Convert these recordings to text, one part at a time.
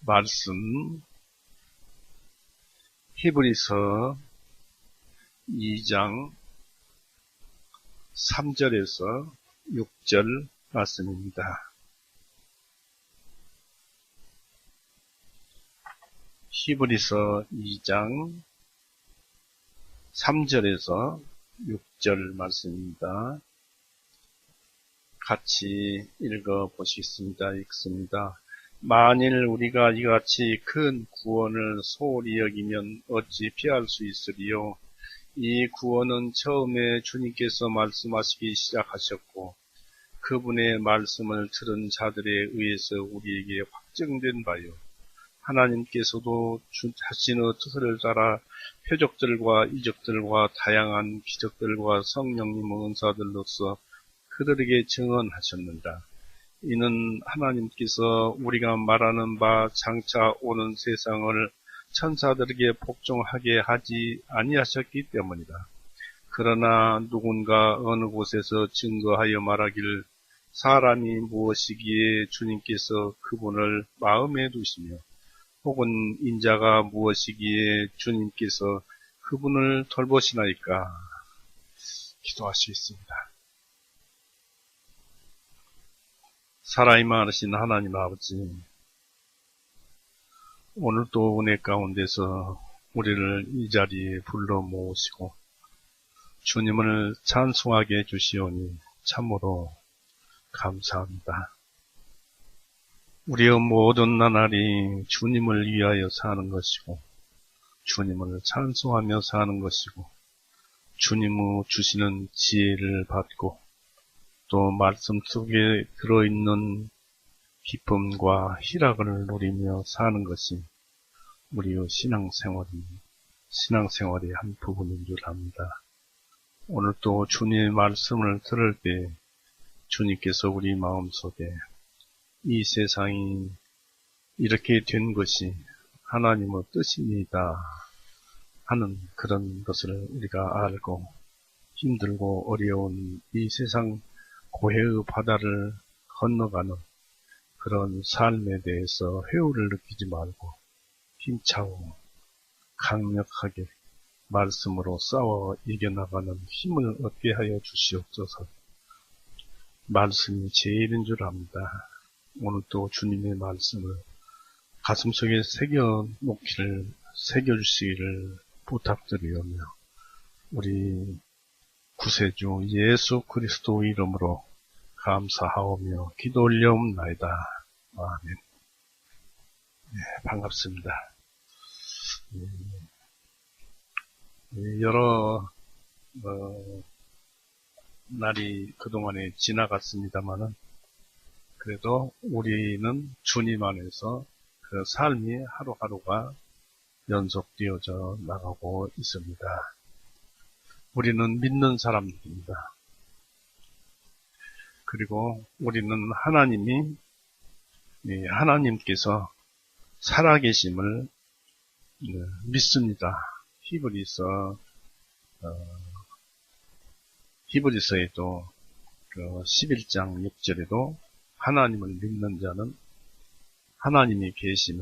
말씀 히브리서 2장 3절에서 6절 말씀입니다. 히브리서 2장 3절에서 6절 말씀입니다. 같이 읽어보시겠습니다. 읽습니다. 만일 우리가 이같이 큰 구원을 소홀히 여기면 어찌 피할 수 있으리요. 이 구원은 처음에 주님께서 말씀하시기 시작하셨고 그분의 말씀을 들은 자들에 의해서 우리에게 확증된 바요. 하나님께서도 자신의 뜻을 따라 표적들과 이적들과 다양한 기적들과 성령님의 은사들로서 그들에게 증언하셨느니라. 이는 하나님께서 우리가 말하는 바 장차 오는 세상을 천사들에게 복종하게 하지 아니하셨기 때문이다. 그러나 누군가 어느 곳에서 증거하여 말하기를 사람이 무엇이기에 주님께서 그분을 마음에 두시며 혹은 인자가 무엇이기에 주님께서 그분을 돌보시나이까. 기도하시겠습니다. 사랑이 많으신 하나님 아버지, 오늘도 은혜 가운데서 우리를 이 자리에 불러 모으시고 주님을 찬송하게 해주시오니 참으로 감사합니다. 우리의 모든 나날이 주님을 위하여 사는 것이고 주님을 찬송하며 사는 것이고 주님의 주시는 지혜를 받고 또 말씀 속에 들어있는 기쁨과 희락을 누리며 사는 것이 우리의 신앙생활의 한 부분인 줄 압니다. 오늘 또 주님의 말씀을 들을 때 주님께서 우리 마음속에 이 세상이 이렇게 된 것이 하나님의 뜻입니다 하는 그런 것을 우리가 알고 힘들고 어려운 이 세상 고해의 바다를 건너가는 그런 삶에 대해서 회오를 느끼지 말고 힘차고 강력하게 말씀으로 싸워 이겨나가는 힘을 얻게 하여 주시옵소서. 말씀이 제일인 줄 압니다. 오늘 또 주님의 말씀을 가슴속에 새겨주시기를 부탁드리오며 우리 구세주 예수 그리스도 이름으로 감사하오며 기도 올려옵나이다. 아멘. 반갑습니다. 여러 날이 그동안에 지나갔습니다마는 그래도 우리는 주님 안에서 그 삶이 하루하루가 연속되어져 나가고 있습니다. 우리는 믿는 사람들입니다. 그리고 우리는 하나님께서 살아계심을 믿습니다. 히브리서에도 11장 6절에도 하나님을 믿는 자는 하나님이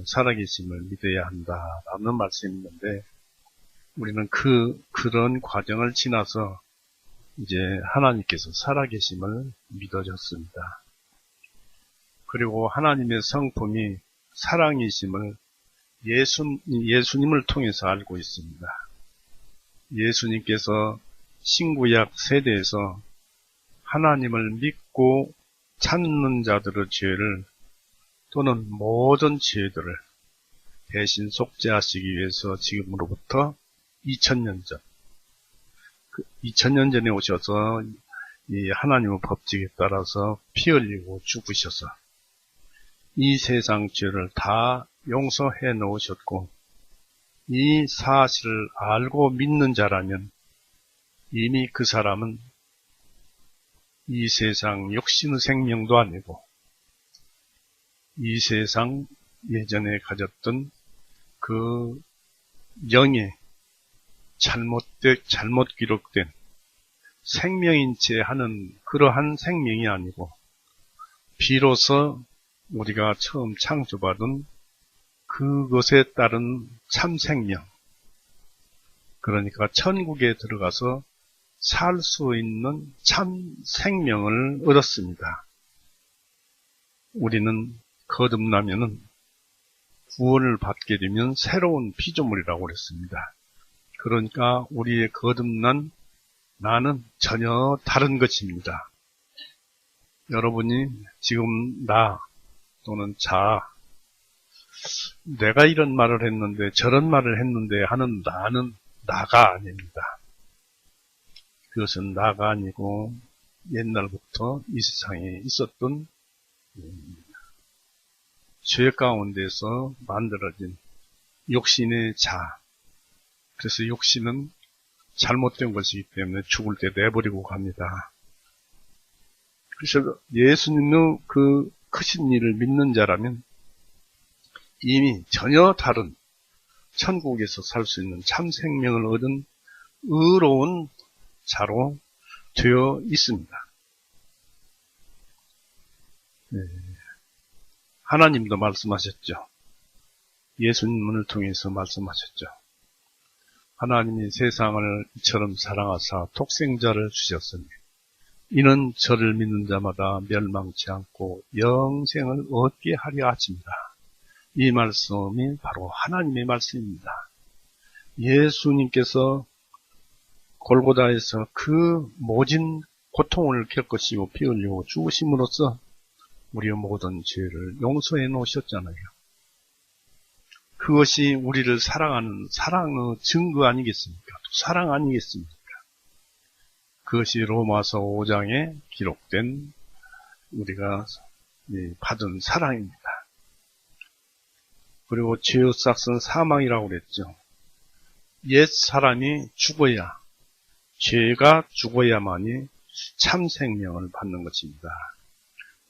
살아계심을 믿어야 한다라는 말씀이 있는데 우리는 그런 과정을 지나서 이제 하나님께서 살아계심을 믿어졌습니다. 그리고 하나님의 성품이 사랑이심을 예수님을 통해서 알고 있습니다. 예수님께서 신구약 세대에서 하나님을 믿고 찾는 자들의 죄를 또는 모든 죄들을 대신 속죄하시기 위해서 지금으로부터 2000년 전, 2000년 전에 오셔서 이 하나님의 법칙에 따라서 피 흘리고 죽으셔서 이 세상 죄를 다 용서해 놓으셨고 이 사실을 알고 믿는 자라면 이미 그 사람은 이 세상 육신의 생명도 아니고 이 세상 예전에 가졌던 그 영의 잘못 기록된 생명인 채 하는 그러한 생명이 아니고 비로소 우리가 처음 창조받은 그것에 따른 참생명, 그러니까 천국에 들어가서 살 수 있는 참 생명을 얻었습니다. 우리는 거듭나면은 구원을 받게 되면 새로운 피조물이라고 그랬습니다. 그러니까 우리의 거듭난 나는 전혀 다른 것입니다. 여러분이 지금 나 또는 내가 이런 말을 했는데 저런 말을 했는데 하는 나는 나가 아닙니다. 그것은 나가 아니고 옛날부터 이 세상에 있었던 죄 가운데서 만들어진 욕심의 자. 그래서 욕심은 잘못된 것이기 때문에 죽을 때 내버리고 갑니다. 그래서 예수님의 그 크신 일을 믿는 자라면 이미 전혀 다른 천국에서 살 수 있는 참 생명을 얻은 의로운 자로 되어 있습니다. 네. 하나님도 말씀하셨죠. 예수님을 통해서 말씀하셨죠. 하나님이 세상을 이처럼 사랑하사 독생자를 주셨으니 이는 저를 믿는 자마다 멸망치 않고 영생을 얻게 하려 하십니다. 이 말씀이 바로 하나님의 말씀입니다. 예수님께서 골고다에서 그 모진 고통을 겪으시고 피 흘리고 죽으심으로써 우리의 모든 죄를 용서해 놓으셨잖아요. 그것이 우리를 사랑하는 사랑의 증거 아니겠습니까? 또 사랑 아니겠습니까? 그것이 로마서 5장에 기록된 우리가 받은 사랑입니다. 그리고 죄의 싹은 사망이라고 그랬죠. 옛 사람이 죽어야, 죄가 죽어야만이 참 생명을 받는 것입니다.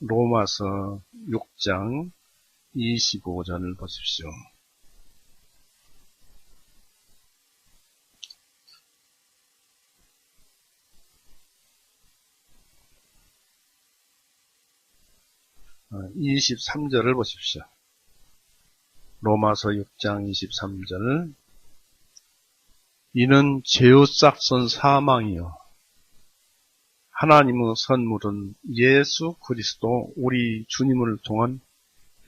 로마서 6장 25절을 보십시오. 어, 23절을 보십시오. 로마서 6장 23절. 이는 죄의 싹은 사망이요 하나님의 선물은 예수 그리스도 우리 주님을 통한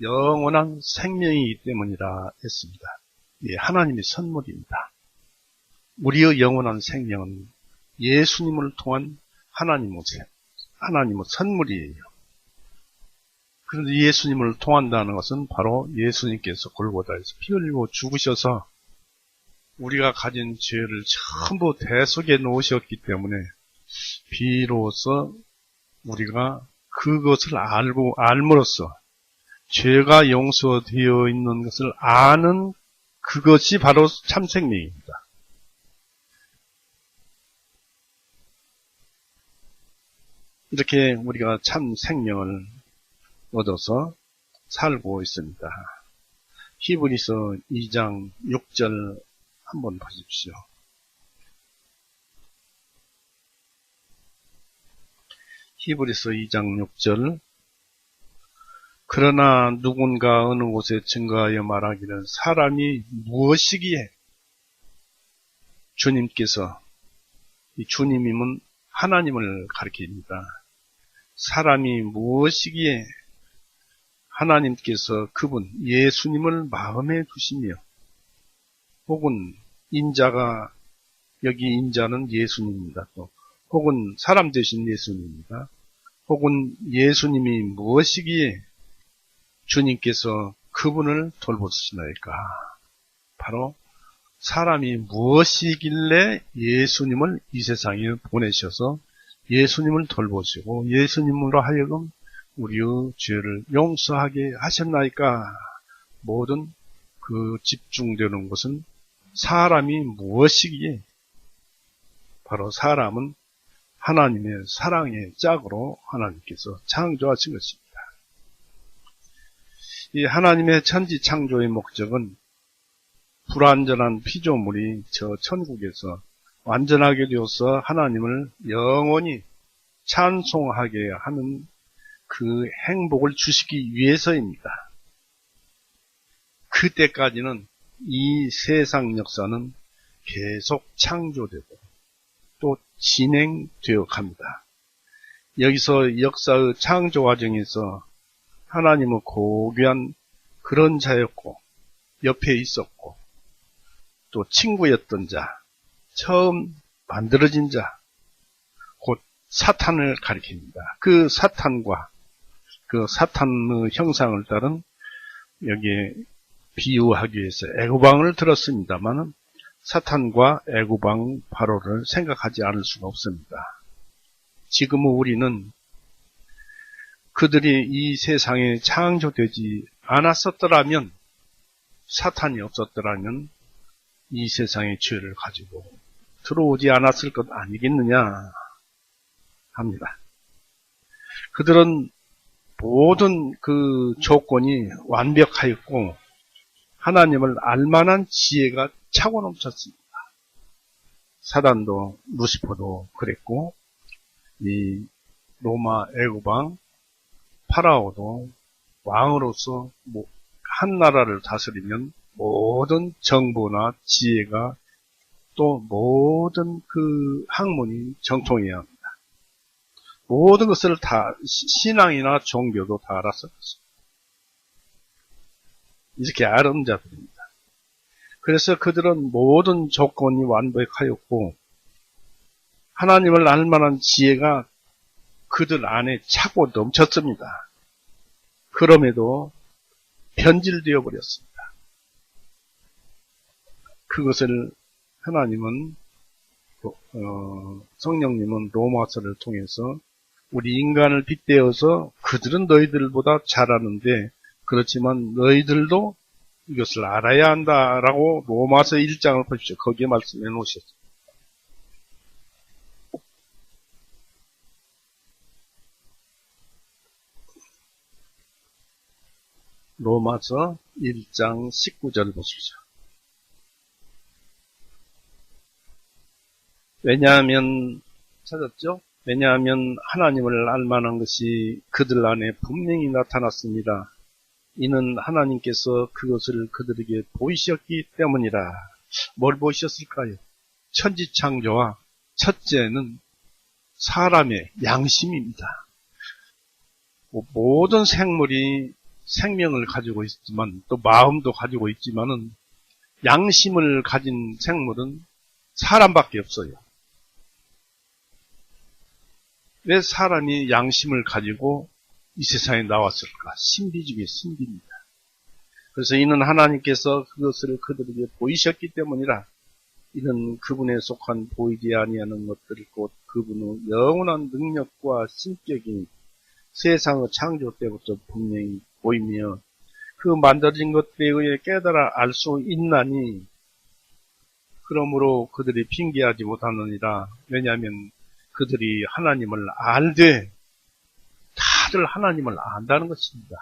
영원한 생명이기 때문이라 했습니다. 예, 하나님의 선물입니다. 우리의 영원한 생명은 예수님을 통한 하나님의 선물이에요. 그런데 예수님을 통한다는 것은 바로 예수님께서 골고다에서 피 흘리고 죽으셔서 우리가 가진 죄를 전부 대속해 놓으셨기 때문에 비로소 우리가 그것을 알므로써 죄가 용서되어 있는 것을 아는 그것이 바로 참 생명입니다. 이렇게 우리가 참 생명을 얻어서 살고 있습니다. 히브리서 2장 6절 한번 보십시오. 히브리서 2장 6절. 그러나 누군가 어느 곳에 증거하여 말하기를 사람이 무엇이기에 주님께서, 이 주님임은 하나님을 가리킵니다. 사람이 무엇이기에 하나님께서 그분 예수님을 마음에 두시며, 혹은 인자가, 여기 인자는 예수님입니다. 또 혹은 사람 되신 예수님입니다. 혹은 예수님이 무엇이기에 주님께서 그분을 돌보시나이까. 바로 사람이 무엇이길래 예수님을 이 세상에 보내셔서 예수님을 돌보시고 예수님으로 하여금 우리의 죄를 용서하게 하셨나이까. 모든 그 집중되는 것은 사람이 무엇이기에, 바로 사람은 하나님의 사랑의 짝으로 하나님께서 창조하신 것입니다. 이 하나님의 천지 창조의 목적은 불완전한 피조물이 저 천국에서 완전하게 되어서 하나님을 영원히 찬송하게 하는 그 행복을 주시기 위해서입니다. 그때까지는 이 세상 역사는 계속 창조되고 또 진행되어 갑니다. 여기서 역사의 창조 과정에서 하나님은 고귀한 그런 자였고 옆에 있었고 또 친구였던 자, 처음 만들어진 자, 곧 사탄을 가리킵니다. 그 사탄과 그 사탄의 형상을 따른 여기에 비유하기 위해서 애고방을 들었습니다만 사탄과 애고방 바로를 생각하지 않을 수가 없습니다. 지금 우리는 그들이 이 세상에 창조되지 않았었더라면, 사탄이 없었더라면 이 세상의 죄를 가지고 들어오지 않았을 것 아니겠느냐 합니다. 그들은 모든 그 조건이 완벽하였고 하나님을 알만한 지혜가 차고 넘쳤습니다. 사단도 루시퍼도 그랬고 이 로마 애고방 파라오도 왕으로서 한 나라를 다스리면 모든 정보나 지혜가 또 모든 그 학문이 정통해야 합니다. 모든 것을 다 신앙이나 종교도 다 알았었어요. 이렇게 아는 자들입니다. 그래서 그들은 모든 조건이 완벽하였고 하나님을 알만한 지혜가 그들 안에 차고 넘쳤습니다. 그럼에도 변질되어 버렸습니다. 그것을 하나님은 성령님은 로마서를 통해서 우리 인간을 빗대어서 그들은 너희들보다 잘하는데 그렇지만 너희들도 이것을 알아야 한다라고 로마서 1장을 보십시오. 거기에 말씀해 놓으셨습니다. 로마서 1장 19절 보십시오. 왜냐하면 찾았죠? 왜냐하면 하나님을 알만한 것이 그들 안에 분명히 나타났습니다. 이는 하나님께서 그것을 그들에게 보이셨기 때문이라. 뭘 보이셨을까요? 천지창조와 첫째는 사람의 양심입니다. 모든 생물이 생명을 가지고 있지만 또 마음도 가지고 있지만은 양심을 가진 생물은 사람밖에 없어요. 왜 사람이 양심을 가지고 이 세상에 나왔을까? 신비 중에 신비입니다. 그래서 이는 하나님께서 그것을 그들에게 보이셨기 때문이라. 이는 그분에 속한 보이지 아니하는 것들 곧 그분의 영원한 능력과 신격이 세상의 창조 때부터 분명히 보이며 그 만들어진 것들에 의해 깨달아 알 수 있나니 그러므로 그들이 핑계하지 못하느니라. 왜냐하면 그들이 하나님을 알되 다들 하나님을 안다는 것입니다.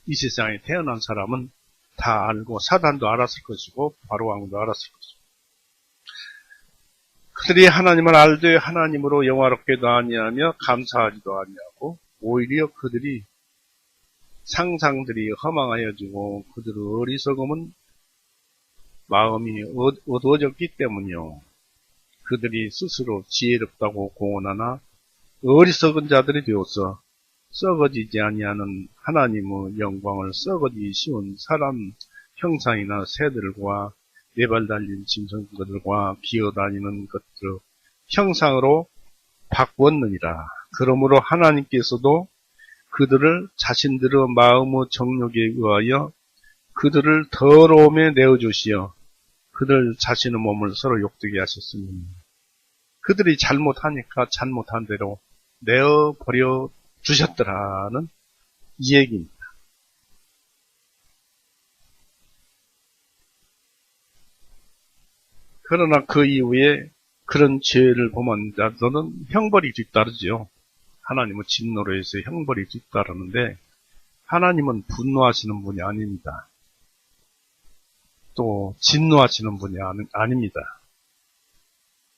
이 세상에 태어난 사람은 다 알고 사단도 알았을 것이고 바로왕도 알았을 것이고 그들이 하나님을 알되 하나님으로 영화롭게도 아니하며 감사하지도 아니하고 오히려 그들이 상상들이 허망하여지고 그들의 어리석음은 마음이 어두워졌기 때문이요. 그들이 스스로 지혜롭다고 공언하나 어리석은 자들이 되어서 썩어지지 아니하는 하나님의 영광을 썩어지기 쉬운 사람 형상이나 새들과 네발 달린 짐승들과 기어다니는 것들 형상으로 바꾸었느니라. 그러므로 하나님께서도 그들을 자신들의 마음의 정욕에 의하여 그들을 더러움에 내어주시어 그들 자신의 몸을 서로 욕되게 하셨으니 그들이 잘못하니까 잘못한 대로 내어버려 주셨더라는 이 얘기입니다. 그러나 그 이후에 그런 죄를 범한 자들은 형벌이 뒤따르죠. 하나님은 진노로 해서 형벌이 뒤따르는데 하나님은 분노하시는 분이 아닙니다. 또 진노하시는 분이 아닙니다.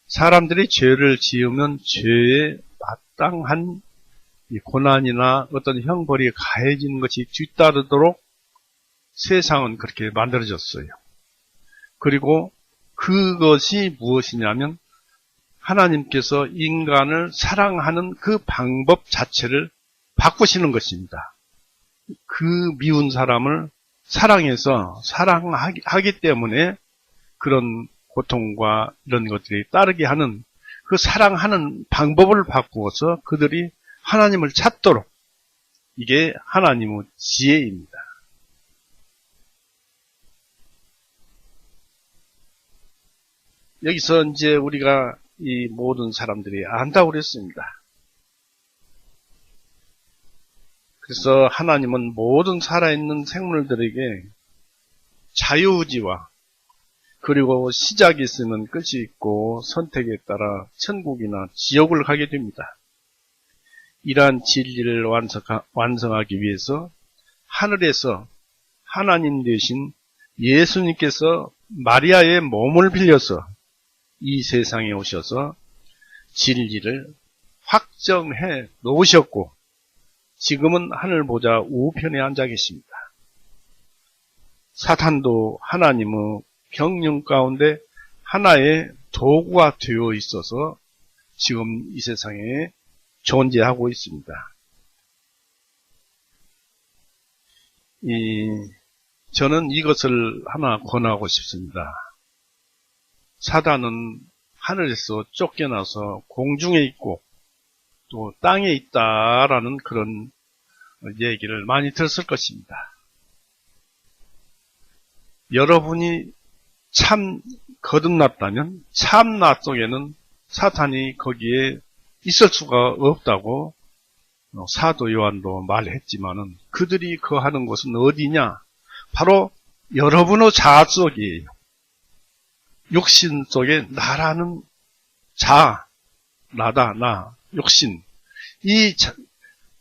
사람들이 죄를 지으면 죄에 마땅한 이 고난이나 어떤 형벌이 가해지는 것이 뒤따르도록 세상은 그렇게 만들어졌어요. 그리고 그것이 무엇이냐면 하나님께서 인간을 사랑하는 그 방법 자체를 바꾸시는 것입니다. 그 미운 사람을 사랑해서 사랑하기 때문에 그런 고통과 이런 것들이 따르게 하는 그 사랑하는 방법을 바꾸어서 그들이 하나님을 찾도록, 이게 하나님의 지혜입니다. 여기서 이제 우리가 이 모든 사람들이 안다고 그랬습니다. 그래서 하나님은 모든 살아있는 생물들에게 자유의지와 그리고 시작이 있으면 끝이 있고 선택에 따라 천국이나 지옥을 가게 됩니다. 이러한 진리를 완성하기 위해서 하늘에서 하나님 되신 예수님께서 마리아의 몸을 빌려서 이 세상에 오셔서 진리를 확정해 놓으셨고 지금은 하늘 보좌 우편에 앉아 계십니다. 사탄도 하나님의 경륜 가운데 하나의 도구가 되어 있어서 지금 이 세상에 존재하고 있습니다. 저는 이것을 하나 권하고 싶습니다. 사단은 하늘에서 쫓겨나서 공중에 있고 또 땅에 있다라는 그런 얘기를 많이 들었을 것입니다. 여러분이 참 거듭났다면 참나 속에는 사탄이 거기에 있을 수가 없다고 사도 요한도 말했지만은 그들이 거하는 곳은 어디냐? 바로 여러분의 자아 속이에요. 욕심 속에 나라는 자아, 나다, 나, 욕심. 이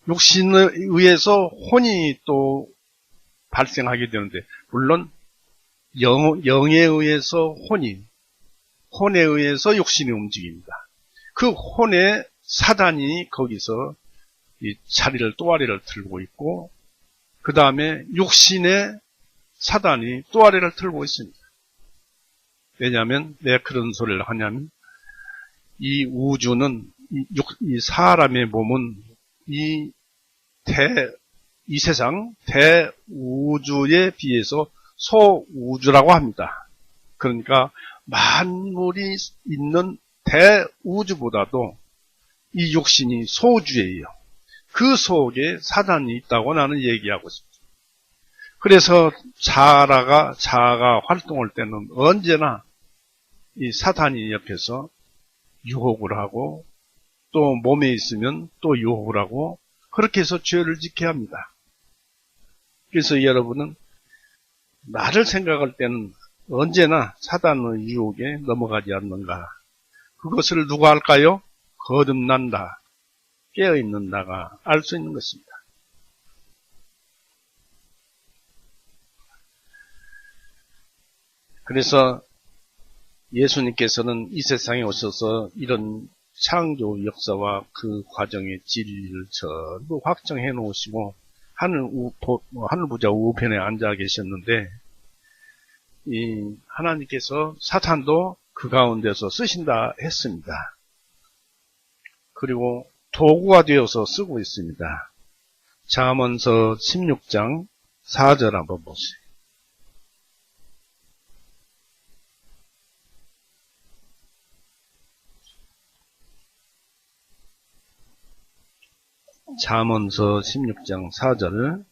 욕심에 의해서 혼이 또 발생하게 되는데, 물론 영에 의해서 혼에 의해서 욕심이 움직입니다. 그 혼에 사단이 거기서 이 자리를 또아리를 틀고 있고, 그 다음에 육신에 사단이 또아리를 틀고 있습니다. 왜냐하면 왜 그런 소리를 하냐면 이 우주는 이 사람의 몸은 이 세상 대우주에 비해서 소우주라고 합니다. 그러니까 만물이 있는 대우주보다도 이 육신이 소우주예요. 그 속에 사단이 있다고 나는 얘기하고 싶습니다. 그래서 자아가 활동할 때는 언제나 이 사탄이 옆에서 유혹을 하고 또 몸에 있으면 또 유혹을 하고 그렇게 해서 죄를 짓게 합니다. 그래서 여러분은 나를 생각할 때는 언제나 사단의 유혹에 넘어가지 않는가. 그것을 누가 할까요? 거듭난다, 깨어있는 나가 알 수 있는 것입니다. 그래서 예수님께서는 이 세상에 오셔서 이런 창조 역사와 그 과정의 진리를 전부 확정해 놓으시고 하늘 보좌 우편에 앉아 계셨는데 이 하나님께서 사탄도 그 가운데서 쓰신다 했습니다. 그리고 도구가 되어서 쓰고 있습니다. 잠언서 16장 4절 한번 보세요. 잠언서 16장 4절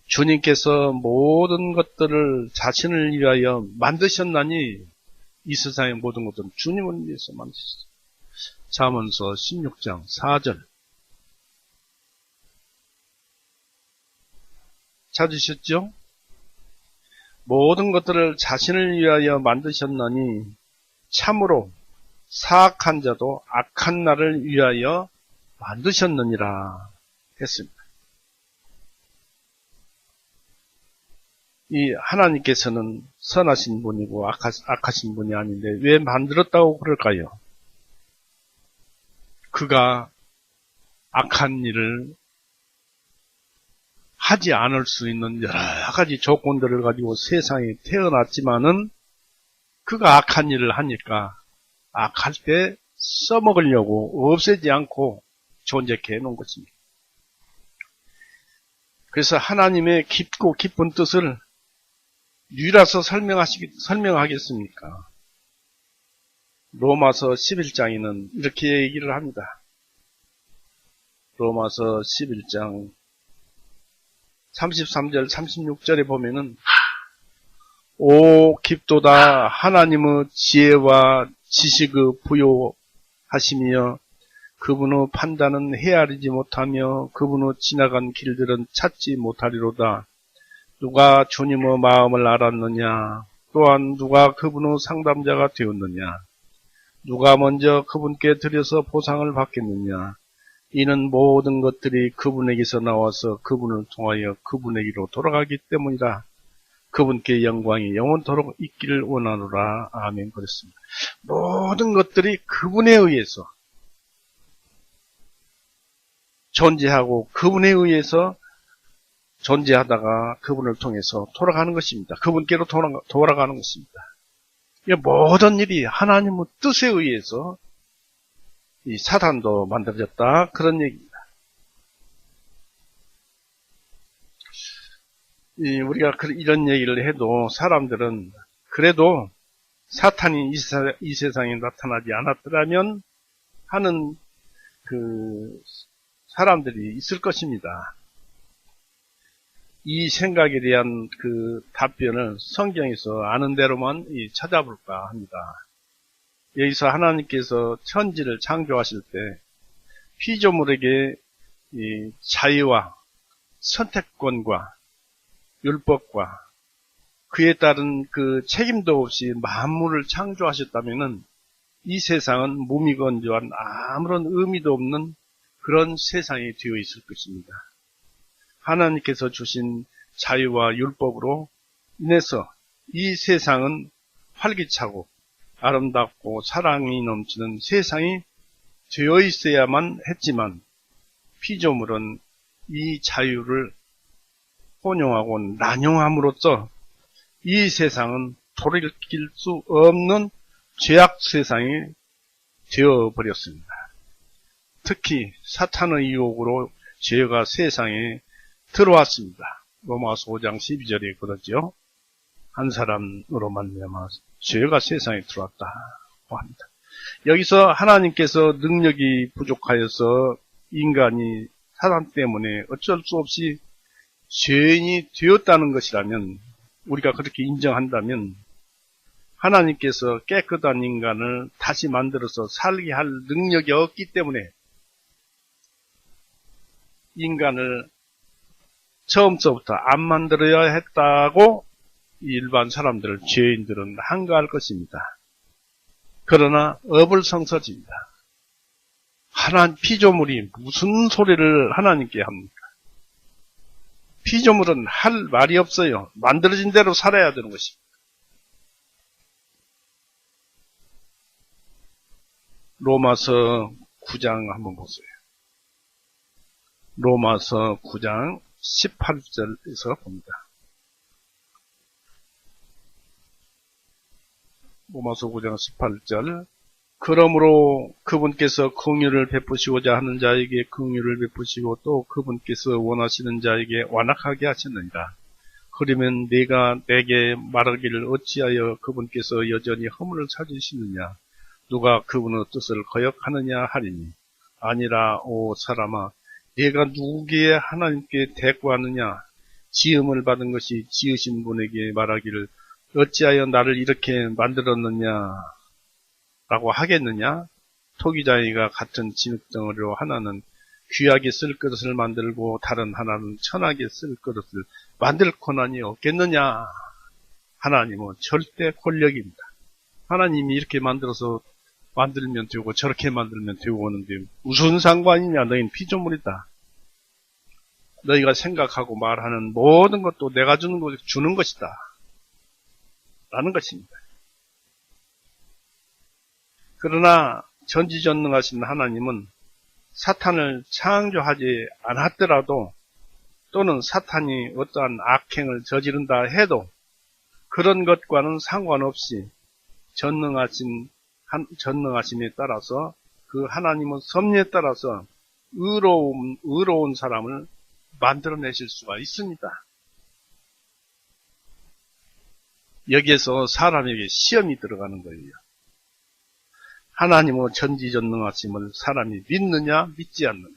주님께서 모든 것들을 자신을 위하여 만드셨나니 이 세상의 모든 것들은 주님을 위해서 만드셨어요. 잠언서 16장 4절 찾으셨죠? 모든 것들을 자신을 위하여 만드셨나니 참으로 사악한 자도 악한 날을 위하여 만드셨느니라 했습니다. 이 하나님께서는 선하신 분이고 악하신 분이 아닌데 왜 만들었다고 그럴까요? 그가 악한 일을 하지 않을 수 있는 여러 가지 조건들을 가지고 세상에 태어났지만은 그가 악한 일을 하니까 악할 때 써먹으려고 없애지 않고 존재케 해놓은 것입니다. 그래서 하나님의 깊고 깊은 뜻을 뉘라서 설명하겠습니까? 로마서 11장에는 이렇게 얘기를 합니다. 로마서 11장 33절 36절에 보면은 오 깊도다 하나님의 지혜와 지식의 부요하시며 그분의 판단은 헤아리지 못하며 그분의 지나간 길들은 찾지 못하리로다. 누가 주님의 마음을 알았느냐? 또한 누가 그분의 상담자가 되었느냐? 누가 먼저 그분께 드려서 보상을 받겠느냐? 이는 모든 것들이 그분에게서 나와서 그분을 통하여 그분에게로 돌아가기 때문이라. 그분께 영광이 영원토록 있기를 원하노라. 아멘. 그랬습니다. 모든 것들이 그분에 의해서 존재하고 그분에 의해서 존재하다가 그분을 통해서 돌아가는 것입니다. 그분께로 돌아가는 것입니다. 모든 일이 하나님의 뜻에 의해서 이 사단도 만들어졌다. 그런 얘기입니다. 우리가 이런 얘기를 해도 사람들은 그래도 사탄이 이 세상에 나타나지 않았더라면 하는 사람들이 있을 것입니다. 이 생각에 대한 답변을 성경에서 아는 대로만 찾아볼까 합니다. 여기서 하나님께서 천지를 창조하실 때 피조물에게 이 자유와 선택권과 율법과 그에 따른 책임도 없이 만물을 창조하셨다면은 이 세상은 무미건조한 아무런 의미도 없는 그런 세상이 되어 있을 것입니다. 하나님께서 주신 자유와 율법으로 인해서 이 세상은 활기차고 아름답고 사랑이 넘치는 세상이 되어 있어야만 했지만 피조물은 이 자유를 혼용하고 난용함으로써 이 세상은 돌이킬 수 없는 죄악 세상이 되어버렸습니다. 특히 사탄의 유혹으로 죄가 세상에 들어왔습니다. 로마서 5장 12절에 그러죠. 한 사람으로 말미암아 죄가 세상에 들어왔다고 합니다. 여기서 하나님께서 능력이 부족하여서 인간이 사단 때문에 어쩔 수 없이 죄인이 되었다는 것이라면 우리가 그렇게 인정한다면 하나님께서 깨끗한 인간을 다시 만들어서 살게 할 능력이 없기 때문에 인간을 처음서부터 안 만들어야 했다고 일반 사람들, 죄인들은 한가할 것입니다. 그러나 어불성설입니다. 피조물이 무슨 소리를 하나님께 합니까? 피조물은 할 말이 없어요. 만들어진 대로 살아야 되는 것입니다. 로마서 9장 한번 보세요. 로마서 9장 18절에서 봅니다. 로마서 9장 18절 그러므로 그분께서 긍휼을 베푸시고자 하는 자에게 긍휼을 베푸시고 또 그분께서 원하시는 자에게 완악하게 하셨느니라. 그러면 내가 내게 말하기를 어찌하여 그분께서 여전히 허물을 찾으시느냐 누가 그분의 뜻을 거역하느냐 하리니 아니라 오 사람아 내가 누구에게 하나님께 대꾸하느냐 지음을 받은 것이 지으신 분에게 말하기를 어찌하여 나를 이렇게 만들었느냐 라고 하겠느냐? 토기장이가 같은 진흙덩어리로 하나는 귀하게 쓸 그릇을 만들고 다른 하나는 천하게 쓸 그릇을 만들 권한이 없겠느냐? 하나님은 절대 권력입니다. 하나님이 이렇게 만들어서 만들면 되고 저렇게 만들면 되고 하는데 무슨 상관이냐? 너희는 피조물이다. 너희가 생각하고 말하는 모든 것도 내가 주는 것이다. 라는 것입니다. 그러나 전지전능하신 하나님은 사탄을 창조하지 않았더라도 또는 사탄이 어떠한 악행을 저지른다 해도 그런 것과는 상관없이 전능하심에 따라서 그 하나님의 섭리에 따라서 의로운 사람을 만들어내실 수가 있습니다. 여기에서 사람에게 시험이 들어가는 거예요. 하나님의 전지전능하심을 사람이 믿느냐 믿지 않느냐.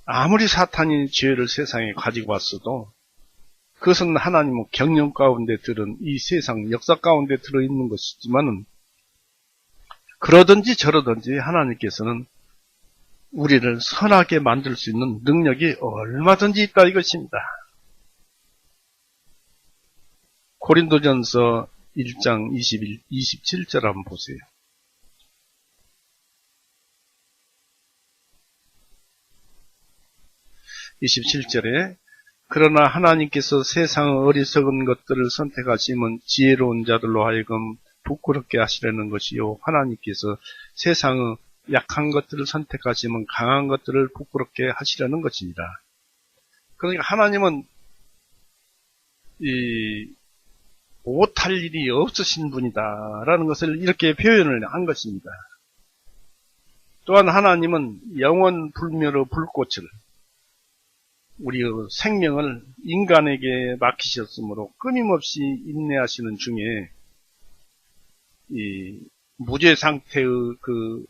아무리 사탄이 죄를 세상에 가지고 왔어도 그것은 하나님의 경영 가운데 들은 이 세상 역사 가운데 들어있는 것이지만 그러든지 저러든지 하나님께서는 우리를 선하게 만들 수 있는 능력이 얼마든지 있다 이것입니다. 고린도전서 1장 27절 한번 보세요. 27절에 그러나 하나님께서 세상의 어리석은 것들을 선택하시면 지혜로운 자들로 하여금 부끄럽게 하시려는 것이요 하나님께서 세상의 약한 것들을 선택하시면 강한 것들을 부끄럽게 하시려는 것입니다. 그러니까 하나님은 못할 일이 없으신 분이다라는 것을 이렇게 표현을 한 것입니다. 또한 하나님은 영원 불멸의 불꽃을 우리의 생명을 인간에게 맡기셨으므로 끊임없이 인내하시는 중에 이 무죄 상태의 그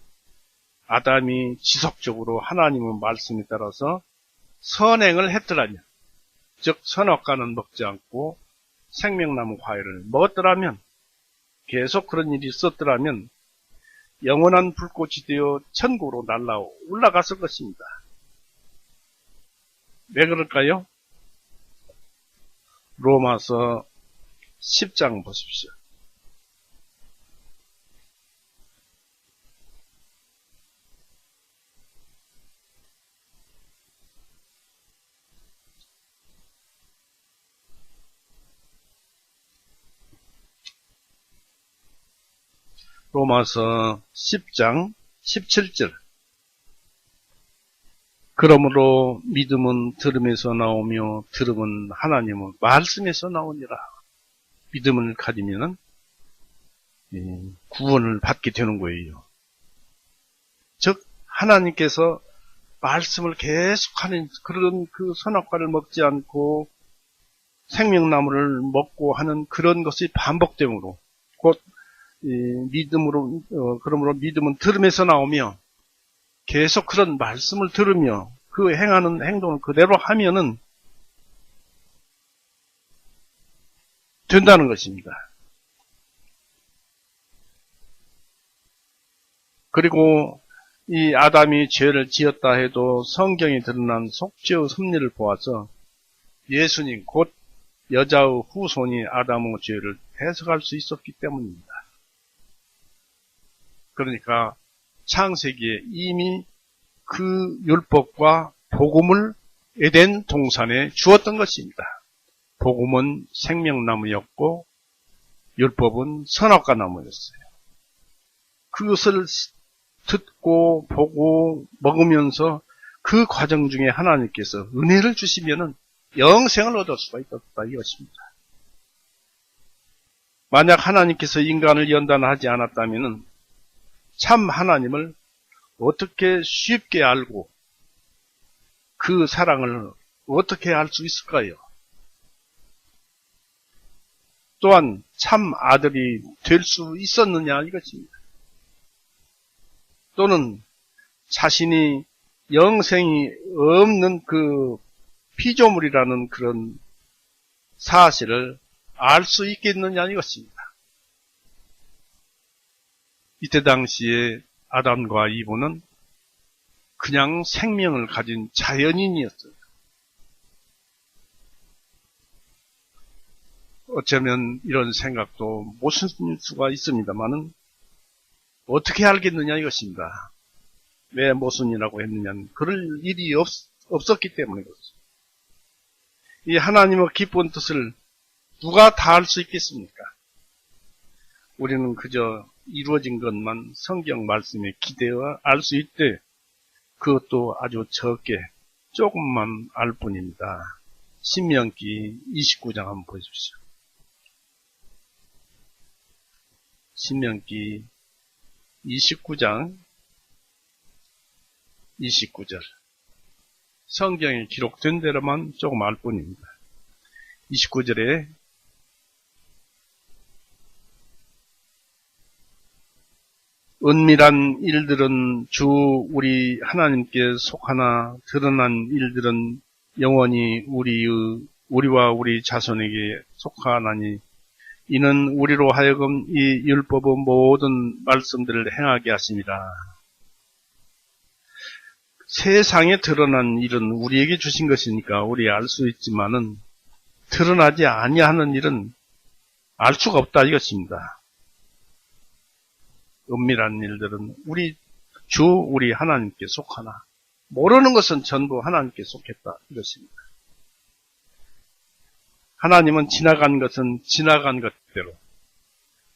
아담이 지속적으로 하나님의 말씀에 따라서 선행을 했더라면, 즉 선악과는 먹지 않고 생명나무 과일을 먹었더라면, 계속 그런 일이 있었더라면 영원한 불꽃이 되어 천국으로 날아 올라갔을 것입니다. 왜 그럴까요? 로마서 10장 보십시오. 로마서 10장 17절. 그러므로 믿음은 들음에서 나오며 들음은 하나님의 말씀에서 나오니라. 믿음을 가지면은 구원을 받게 되는 거예요. 즉 하나님께서 말씀을 계속하는 그런 그 선악과를 먹지 않고 생명나무를 먹고 하는 그런 것이 반복됨으로 곧 믿음으로 그러므로 믿음은 들음에서 나오며 계속 그런 말씀을 들으며 그 행하는 행동을 그대로 하면은 된다는 것입니다. 그리고 이 아담이 죄를 지었다 해도 성경에 드러난 속죄의 섭리를 보아서 예수님 곧 여자의 후손이 아담의 죄를 해석할 수 있었기 때문입니다. 그러니까 창세기에 이미 그 율법과 복음을 에덴 동산에 주었던 것입니다. 복음은 생명나무였고 율법은 선악과 나무였어요. 그것을 듣고 보고 먹으면서 그 과정 중에 하나님께서 은혜를 주시면은 영생을 얻을 수가 있었다 이것입니다. 만약 하나님께서 인간을 연단하지 않았다면은 참 하나님을 어떻게 쉽게 알고 그 사랑을 어떻게 알 수 있을까요? 또한 참 아들이 될 수 있었느냐 이것입니다. 또는 자신이 영생이 없는 그 피조물이라는 그런 사실을 알 수 있겠느냐 이것입니다. 이때 당시에 아담과 이브는 그냥 생명을 가진 자연인이었어요. 어쩌면 이런 생각도 못쓸 수가 있습니다만은 어떻게 알겠느냐 이것입니다. 왜 모순이라고 했느냐는 그럴 일이 없었기 때문에 그렇습니다. 이 하나님의 기쁜 뜻을 누가 다 알 수 있겠습니까? 우리는 그저 이루어진 것만 성경 말씀에 기대어 알 수 있되 그것도 아주 적게 조금만 알 뿐입니다. 신명기 29장 한번 보십시오. 신명기 29장 29절. 성경에 기록된 대로만 조금 알 뿐입니다. 29절에 은밀한 일들은 주 우리 하나님께 속하나 드러난 일들은 영원히 우리와 우리 자손에게 속하나니 이는 우리로 하여금 이 율법의 모든 말씀들을 행하게 하심이라. 세상에 드러난 일은 우리에게 주신 것이니까 우리 알 수 있지만은 드러나지 아니하는 일은 알 수가 없다 이것입니다. 은밀한 일들은 우리 하나님께 속하나 모르는 것은 전부 하나님께 속했다 이것입니다. 하나님은 지나간 것은 지나간 것대로,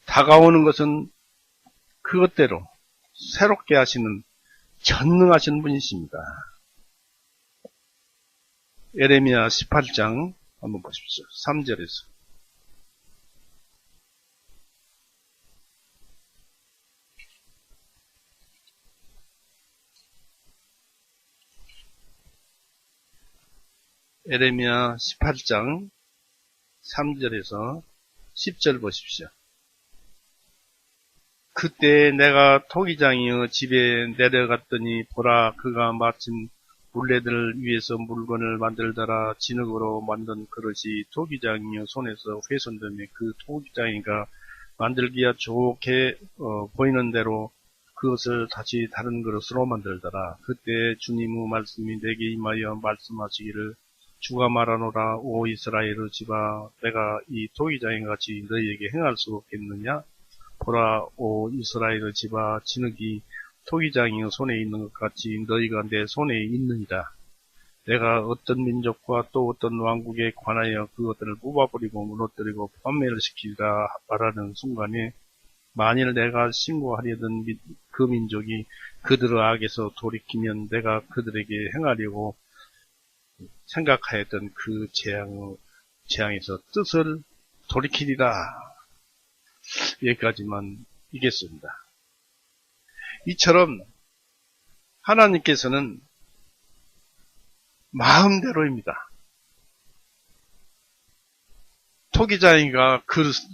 다가오는 것은 그것대로 새롭게 하시는 전능하신 분이십니다. 에레미야 18장 한번 보십시오. 3절에서. 에레미야 18장 3절에서 10절 보십시오. 그때 내가 토기장이여 집에 내려갔더니 보라 그가 마침 물레들 위에서 물건을 만들더라. 진흙으로 만든 그릇이 토기장이여 손에서 훼손되며 그 토기장이가 만들기야 좋게 보이는 대로 그것을 다시 다른 그릇으로 만들더라. 그때 주님의 말씀이 내게 임하여 말씀하시기를 주가 말하노라. 오 이스라엘의 집아 내가 이 토기장이 같이 너희에게 행할 수 없겠느냐. 보라 오 이스라엘의 집아 진흙이 토기장이 손에 있는 것 같이 너희가 내 손에 있느니라. 내가 어떤 민족과 또 어떤 왕국에 관하여 그것들을 뽑아버리고 무너뜨리고 판매를 시키리라 말하는 순간에 만일 내가 신고하려던 그 민족이 그들의 악에서 돌이키면 내가 그들에게 행하려고 생각하였던 그 재앙에서 뜻을 돌이키리라. 여기까지만 읽겠습니다. 이처럼 하나님께서는 마음대로입니다. 토기장이가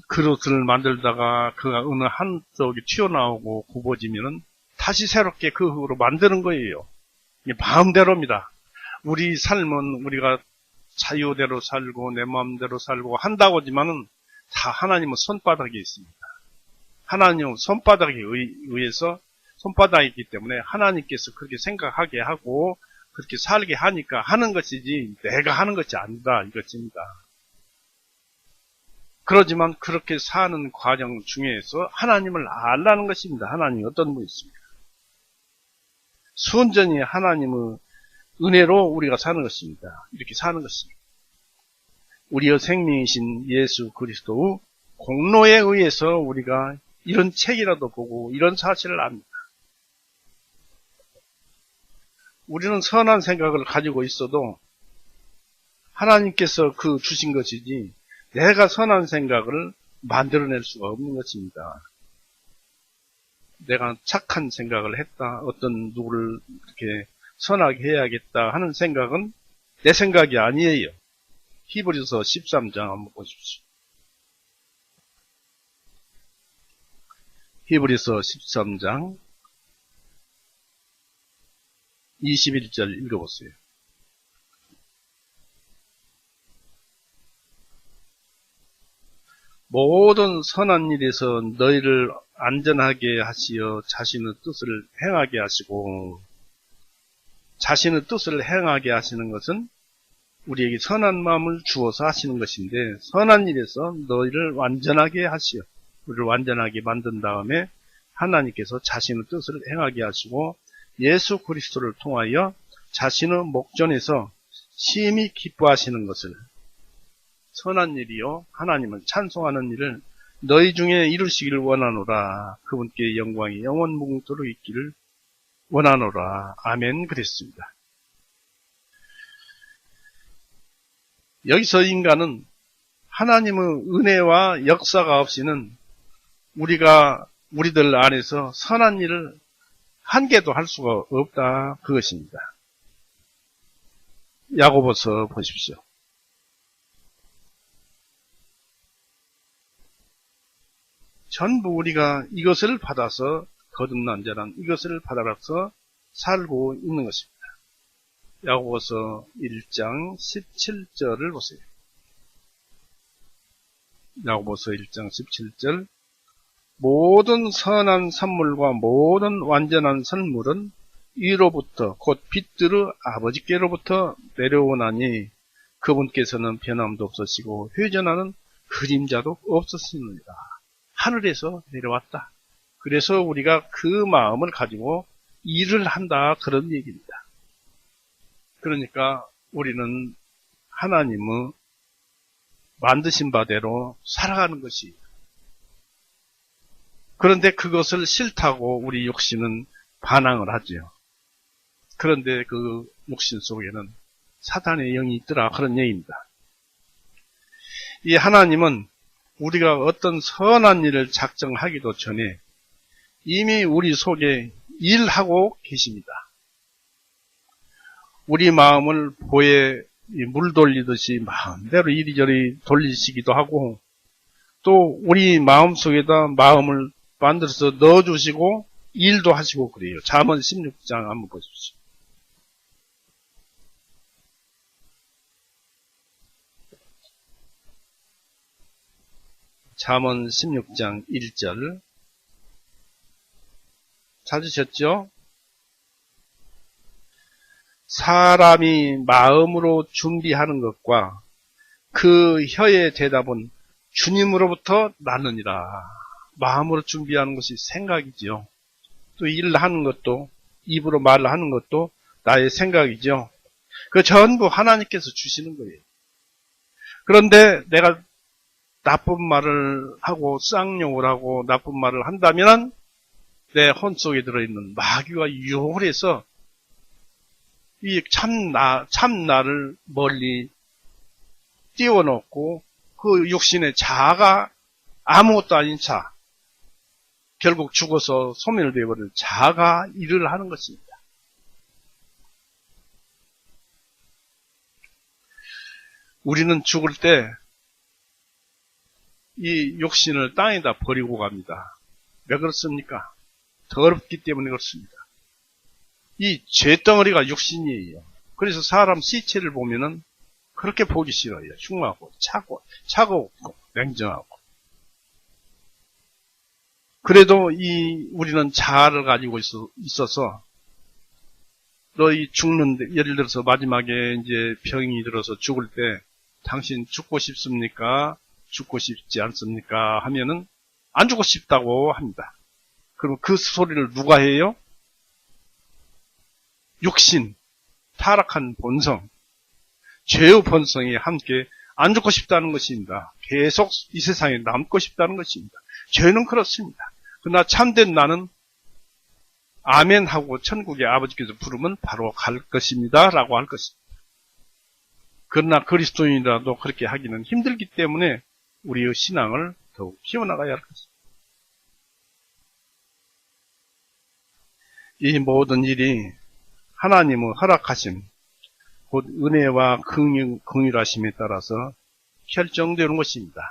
그릇을 만들다가 그가 어느 한쪽이 튀어나오고 굽어지면은 다시 새롭게 그 흙으로 만드는 거예요. 이게 마음대로입니다. 우리 삶은 우리가 자유대로 살고 내 마음대로 살고 한다고 하지만은 다 하나님의 손바닥에 있습니다. 하나님의 손바닥에 의해서 손바닥이기 때문에 하나님께서 그렇게 생각하게 하고 그렇게 살게 하니까 하는 것이지 내가 하는 것이 아니다 이것입니다. 그러지만 그렇게 사는 과정 중에서 하나님을 알라는 것입니다. 하나님이 어떤 분이십니까? 순전히 하나님의 은혜로 우리가 사는 것입니다. 이렇게 사는 것입니다. 우리의 생명이신 예수 그리스도의 공로에 의해서 우리가 이런 책이라도 보고 이런 사실을 압니다. 우리는 선한 생각을 가지고 있어도 하나님께서 그 주신 것이지 내가 선한 생각을 만들어낼 수가 없는 것입니다. 내가 착한 생각을 했다. 어떤 누구를 이렇게 선하게 해야겠다 하는 생각은 내 생각이 아니에요. 히브리서 13장 한번 보십시오. 히브리서 13장 21절 읽어보세요. 모든 선한 일에서 너희를 안전하게 하시어 자신의 뜻을 행하게 하시고, 자신의 뜻을 행하게 하시는 것은 우리에게 선한 마음을 주어서 하시는 것인데, 선한 일에서 너희를 완전하게 하시어 우리를 완전하게 만든 다음에 하나님께서 자신의 뜻을 행하게 하시고 예수 그리스도를 통하여 자신의 목전에서 심히 기뻐하시는 것을, 선한 일이요 하나님을 찬송하는 일을 너희 중에 이루시기를 원하노라. 그분께 영광이 영원 무궁토록 있기를 원하노라. 아멘. 그랬습니다. 여기서 인간은 하나님의 은혜와 역사가 없이는 우리들 안에서 선한 일을 한 개도 할 수가 없다. 그것입니다. 야고보서 보십시오. 전부 우리가 이것을 받아서 거듭난 자란 이것을 받아서 살고 있는 것입니다. 야고보서 1장 17절을 보세요. 야고보서 1장 17절 모든 선한 선물과 모든 완전한 선물은 이로부터 곧 빛들의 아버지께로부터 내려오나니 그분께서는 변함도 없으시고 회전하는 그림자도 없으시느니라. 하늘에서 내려왔다. 그래서 우리가 그 마음을 가지고 일을 한다. 그런 얘기입니다. 그러니까 우리는 하나님의 만드신 바대로 살아가는 것이. 그런데 그것을 싫다고 우리 육신은 반항을 하죠. 그런데 그 육신 속에는 사탄의 영이 있더라. 그런 얘기입니다. 이 하나님은 우리가 어떤 선한 일을 작정하기도 전에 이미 우리 속에 일하고 계십니다. 우리 마음을 보에 물 돌리듯이 마음대로 이리저리 돌리시기도 하고 또 우리 마음속에다 마음을 만들어서 넣어주시고 일도 하시고 그래요. 잠언 16장 한번 보십시오. 잠언 16장 1절 찾으셨죠? 사람이 마음으로 준비하는 것과 그 혀의 대답은 주님으로부터 나느니라. 마음으로 준비하는 것이 생각이죠. 또 일하는 것도 입으로 말하는 것도 나의 생각이죠. 그 전부 하나님께서 주시는 거예요. 그런데 내가 나쁜 말을 하고 쌍욕을 하고 나쁜 말을 한다면 내 혼 속에 들어있는 마귀가 유혹을 해서 이 참나를 멀리 띄워놓고 그 육신의 자아가 아무것도 아닌 자, 결국 죽어서 소멸되어버릴 자아가 일을 하는 것입니다. 우리는 죽을 때 이 육신을 땅에다 버리고 갑니다. 왜 그렇습니까? 더럽기 때문에 그렇습니다. 이 죄덩어리가 육신이에요. 그래서 사람 시체를 보면은 그렇게 보기 싫어요. 흉하고 차갑고 냉정하고. 그래도 우리는 자아를 가지고 있어서 너희 죽는데, 예를 들어서 마지막에 이제 병이 들어서 죽을 때 당신 죽고 싶습니까? 죽고 싶지 않습니까? 하면은 안 죽고 싶다고 합니다. 그럼 그 소리를 누가 해요? 육신, 타락한 본성, 죄의 본성이 함께 안 죽고 싶다는 것입니다. 계속 이 세상에 남고 싶다는 것입니다. 죄는 그렇습니다. 그러나 참된 나는 아멘 하고 천국의 아버지께서 부르면 바로 갈 것입니다. 라고 할 것입니다. 그러나 그리스도인이라도 그렇게 하기는 힘들기 때문에 우리의 신앙을 더욱 키워나가야 할 것입니다. 이 모든 일이 하나님의 허락하심, 곧 은혜와 긍휼하심에 따라서 결정되는 것입니다.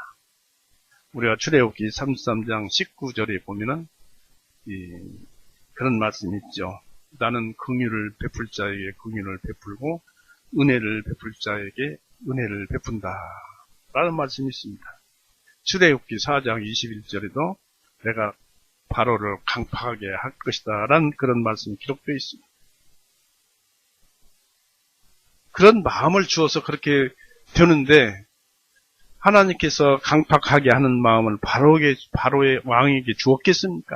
우리가 출애굽기 33장 19절에 보면은 그런 말씀이 있죠. 나는 긍휼을 베풀 자에게 긍휼을 베풀고 은혜를 베풀 자에게 은혜를 베푼다. 라는 말씀이 있습니다. 출애굽기 4장 21절에도 내가 바로를 강팍하게 할 것이다. 라는 그런 말씀이 기록되어 있습니다. 그런 마음을 주어서 그렇게 되는데 하나님께서 강팍하게 하는 마음을 바로의 왕에게 주었겠습니까?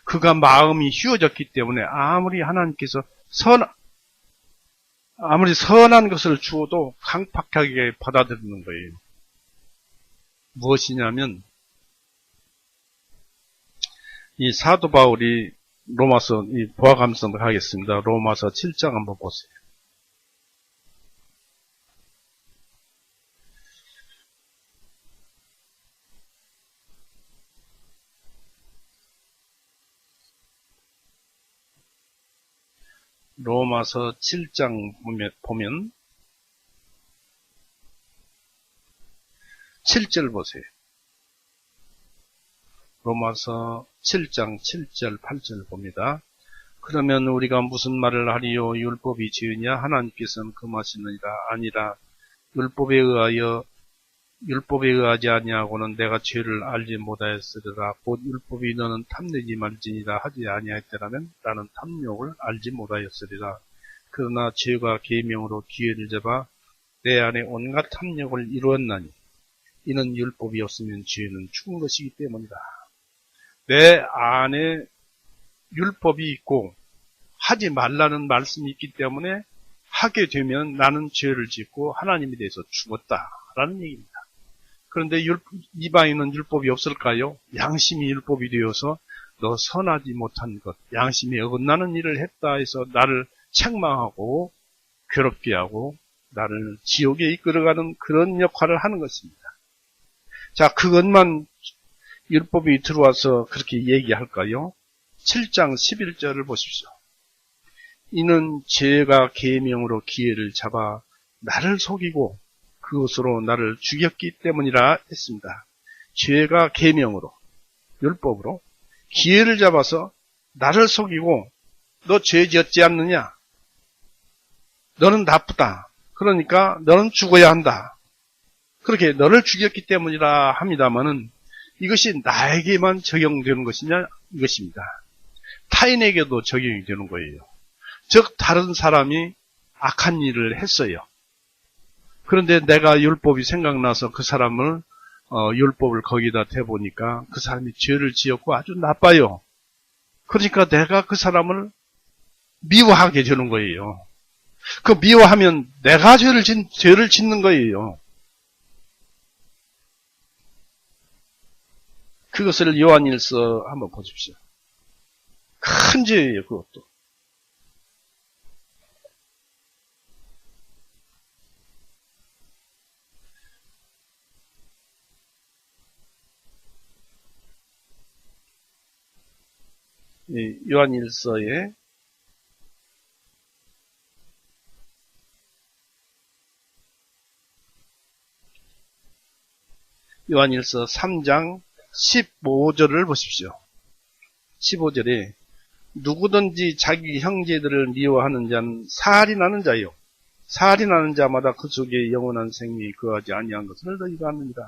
그가 마음이 휘어졌기 때문에 아무리 하나님께서 아무리 선한 것을 주어도 강팍하게 받아들이는 거예요. 무엇이냐면 이 사도 바울이 로마서, 이 보아 감성 하겠습니다. 로마서 7장 한번 보세요. 로마서 7장 보면 7절 보세요. 로마서 7장 7절 8절 봅니다. 그러면 우리가 무슨 말을 하리요? 율법이 죄냐? 하나님께서는 금하시느니라. 아니라 율법에 의하지 아니하고는 내가 죄를 알지 못하였으리라. 곧 율법이 너는 탐내지 말지니라 하지 아니하였더라면 나는 탐욕을 알지 못하였으리라. 그러나 죄가 계명으로 기회를 잡아 내 안에 온갖 탐욕을 이루었나니 이는 율법이 없으면 죄는 죽은 것이기 때문이다. 내 안에 율법이 있고 하지 말라는 말씀이 있기 때문에 하게 되면 나는 죄를 짓고 하나님에 대해서 죽었다라는 얘기입니다. 그런데 이방인은 율법이 없을까요? 양심이 율법이 되어서 너 선하지 못한 것, 양심이 어긋나는 일을 했다 해서 나를 책망하고 괴롭게 하고 나를 지옥에 이끌어가는 그런 역할을 하는 것입니다. 자, 그것만 율법이 들어와서 그렇게 얘기할까요? 7장 11절을 보십시오. 이는 죄가 계명으로 기회를 잡아 나를 속이고 그것으로 나를 죽였기 때문이라 했습니다. 죄가 계명으로, 율법으로 기회를 잡아서 나를 속이고 너 죄 지었지 않느냐? 너는 나쁘다. 그러니까 너는 죽어야 한다. 그렇게 너를 죽였기 때문이라 합니다마는 이것이 나에게만 적용되는 것이냐? 이것입니다. 타인에게도 적용이 되는 거예요. 즉 다른 사람이 악한 일을 했어요. 그런데 내가 율법이 생각나서 그 사람을 율법을 거기다 대보니까 그 사람이 죄를 지었고 아주 나빠요. 그러니까 내가 그 사람을 미워하게 되는 거예요. 그 미워하면 내가 죄를 짓는 거예요. 그것을 요한일서 한번 보십시오. 큰 죄예요, 그것도. 요한일서에 요한일서 3장 15절을 보십시오. 15절에 누구든지 자기 형제들을 미워하는 자는 살인하는 자요. 살인하는 자마다 그 속에 영원한 생명이 거하지 아니한 것을 너희가 아느니라.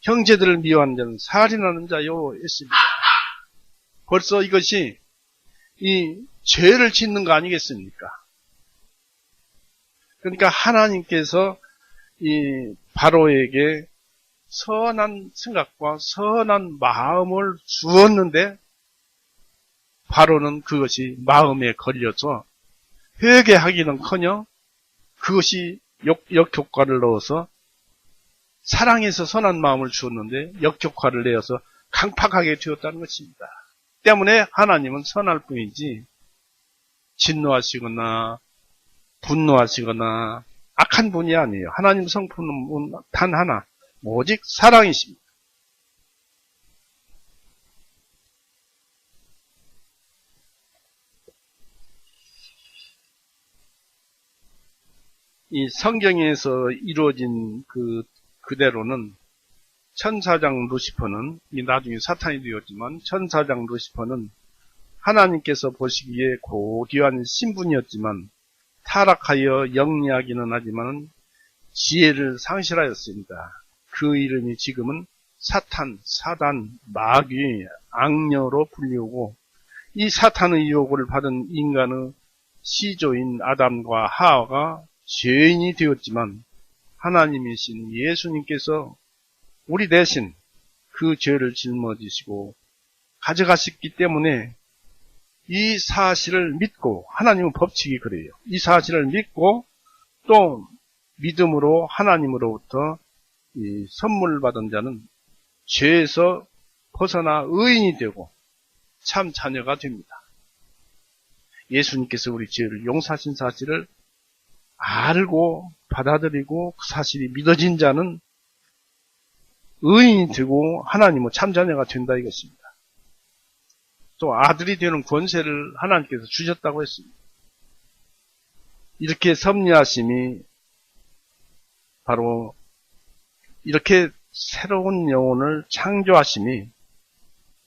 형제들을 미워하는 자는 살인하는 자요 했습니다. 벌써 이것이 이 죄를 짓는 거 아니겠습니까? 그러니까 하나님께서 이 바로에게 선한 생각과 선한 마음을 주었는데 바로는 그것이 마음에 걸려서 회개하기는커녕 그것이 역효과를 넣어서 사랑해서 선한 마음을 주었는데 역효과를 내어서 강팍하게 되었다는 것입니다. 때문에 하나님은 선할 뿐이지 진노하시거나 분노하시거나 악한 분이 아니에요. 하나님 성품은 단 하나, 오직 사랑이십니다. 이 성경에서 이루어진 그대로는 천사장 루시퍼는 나중에 사탄이 되었지만 천사장 루시퍼는 하나님께서 보시기에 고귀한 신분이었지만 타락하여 영리하기는 하지만 지혜를 상실하였습니다. 그 이름이 지금은 사탄, 사단, 마귀, 악녀로 불리우고 이 사탄의 유혹을 받은 인간의 시조인 아담과 하와가 죄인이 되었지만 하나님이신 예수님께서 우리 대신 그 죄를 짊어지시고 가져가셨기 때문에 이 사실을 믿고, 하나님은 법칙이 그래요. 이 사실을 믿고 또 믿음으로 하나님으로부터 이 선물을 받은 자는 죄에서 벗어나 의인이 되고 참 자녀가 됩니다. 예수님께서 우리 죄를 용서하신 사실을 알고 받아들이고 그 사실이 믿어진 자는 의인이 되고 하나님의 참 자녀가 된다 이것입니다. 또 아들이 되는 권세를 하나님께서 주셨다고 했습니다. 이렇게 섭리하심이 바로 이렇게 새로운 영혼을 창조하심이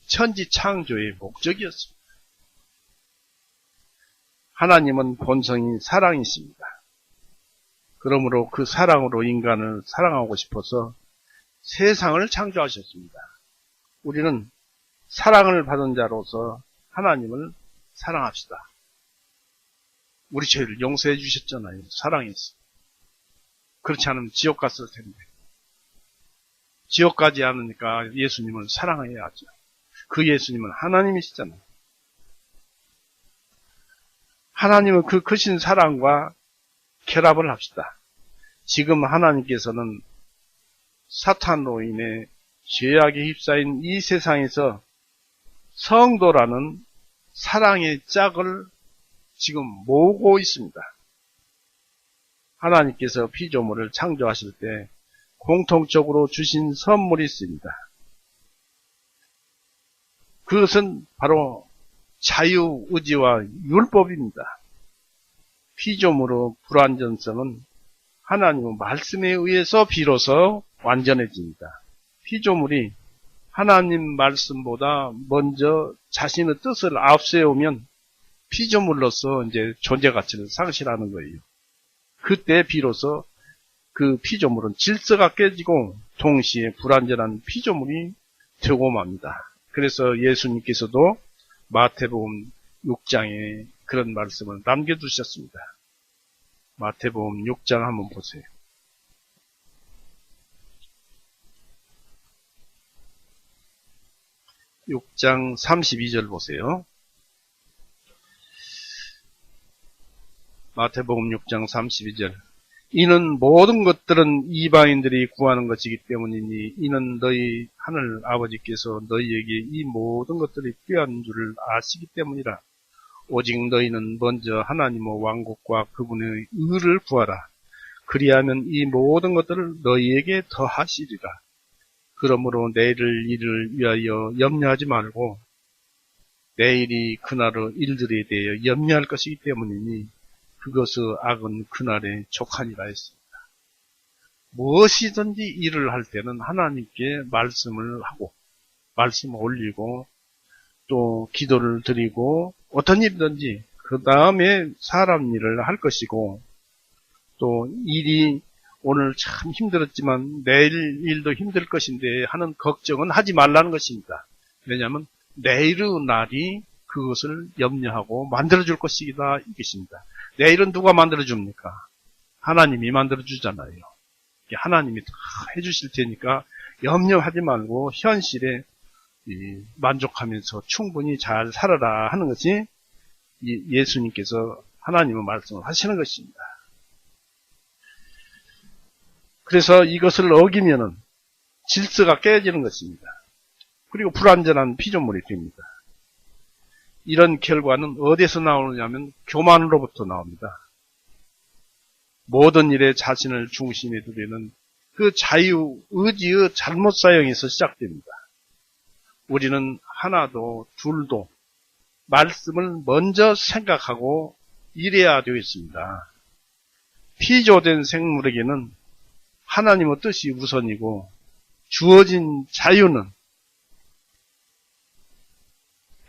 천지 창조의 목적이었습니다. 하나님은 본성이 사랑이십니다. 그러므로 그 사랑으로 인간을 사랑하고 싶어서 세상을 창조하셨습니다. 우리는 사랑을 받은 자로서 하나님을 사랑합시다. 우리 죄를 용서해 주셨잖아요. 사랑해서. 그렇지 않으면 지옥 갔을 텐데. 지옥 가지 않으니까 예수님을 사랑해야죠. 그 예수님은 하나님이시잖아요. 하나님은 그 크신 사랑과 결합을 합시다. 지금 하나님께서는 사탄으로 인해 죄악에 휩싸인 이 세상에서 성도라는 사랑의 짝을 지금 모으고 있습니다. 하나님께서 피조물을 창조하실 때 공통적으로 주신 선물이 있습니다. 그것은 바로 자유의지와 율법입니다. 피조물의 불완전성은 하나님의 말씀에 의해서 비로소 완전해집니다. 피조물이 하나님 말씀보다 먼저 자신의 뜻을 앞세우면 피조물로서 이제 존재 가치를 상실하는 거예요. 그때 비로소 그 피조물은 질서가 깨지고 동시에 불완전한 피조물이 되고 맙니다. 그래서 예수님께서도 마태복음 6장에 그런 말씀을 남겨두셨습니다. 마태복음 6장 한번 보세요. 6장 32절 보세요. 마태복음 6장 32절. 이는 모든 것들은 이방인들이 구하는 것이기 때문이니 이는 너희 하늘 아버지께서 너희에게 이 모든 것들이 필요한 줄을 아시기 때문이라. 오직 너희는 먼저 하나님의 왕국과 그분의 의를 구하라. 그리하면 이 모든 것들을 너희에게 더하시리라. 그러므로 내일 일을 위하여 염려하지 말고 내일이 그날의 일들에 대해 염려할 것이기 때문이니 그것의 악은 그날에 족하니라 했습니다. 무엇이든지 일을 할 때는 하나님께 말씀을 하고 말씀을 올리고 또 기도를 드리고 어떤 일이든지 그 다음에 사람 일을 할 것이고 또 일이 오늘 참 힘들었지만 내일 일도 힘들 것인데 하는 걱정은 하지 말라는 것입니다. 왜냐하면 내일의 날이 그것을 염려하고 만들어줄 것이다 이것입니다. 내일은 누가 만들어줍니까? 하나님이 만들어주잖아요. 하나님이 다 해주실 테니까 염려하지 말고 현실에 만족하면서 충분히 잘 살아라 하는 것이 예수님께서 하나님의 말씀을 하시는 것입니다. 그래서 이것을 어기면은 질서가 깨지는 것입니다. 그리고 불완전한 피조물이 됩니다. 이런 결과는 어디서 나오느냐면 교만으로부터 나옵니다. 모든 일에 자신을 중심에 두려는 그 자유의지의 잘못 사용에서 시작됩니다. 우리는 하나도 둘도 말씀을 먼저 생각하고 일해야 되어 있습니다. 피조된 생물에게는 하나님의 뜻이 우선이고 주어진 자유는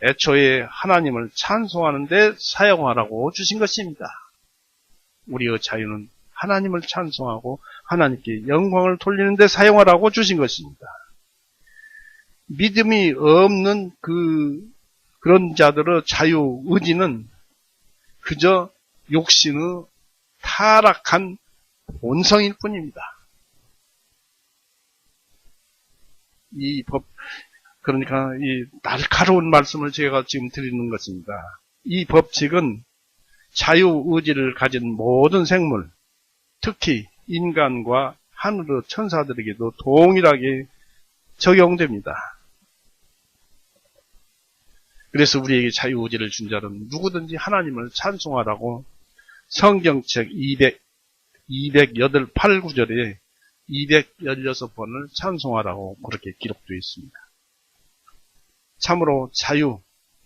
애초에 하나님을 찬송하는 데 사용하라고 주신 것입니다. 우리의 자유는 하나님을 찬송하고 하나님께 영광을 돌리는 데 사용하라고 주신 것입니다. 믿음이 없는 그런 자들의 자유의지는 그저 욕심의 타락한 본성일 뿐입니다. 이 법, 그러니까 이 날카로운 말씀을 제가 지금 드리는 것입니다. 이 법칙은 자유의지를 가진 모든 생물, 특히 인간과 하늘의 천사들에게도 동일하게 적용됩니다. 그래서 우리에게 자유의지를 준 자는 누구든지 하나님을 찬송하라고 성경책 288구절에 216번을 찬송하라고 그렇게 기록되어 있습니다. 참으로 자유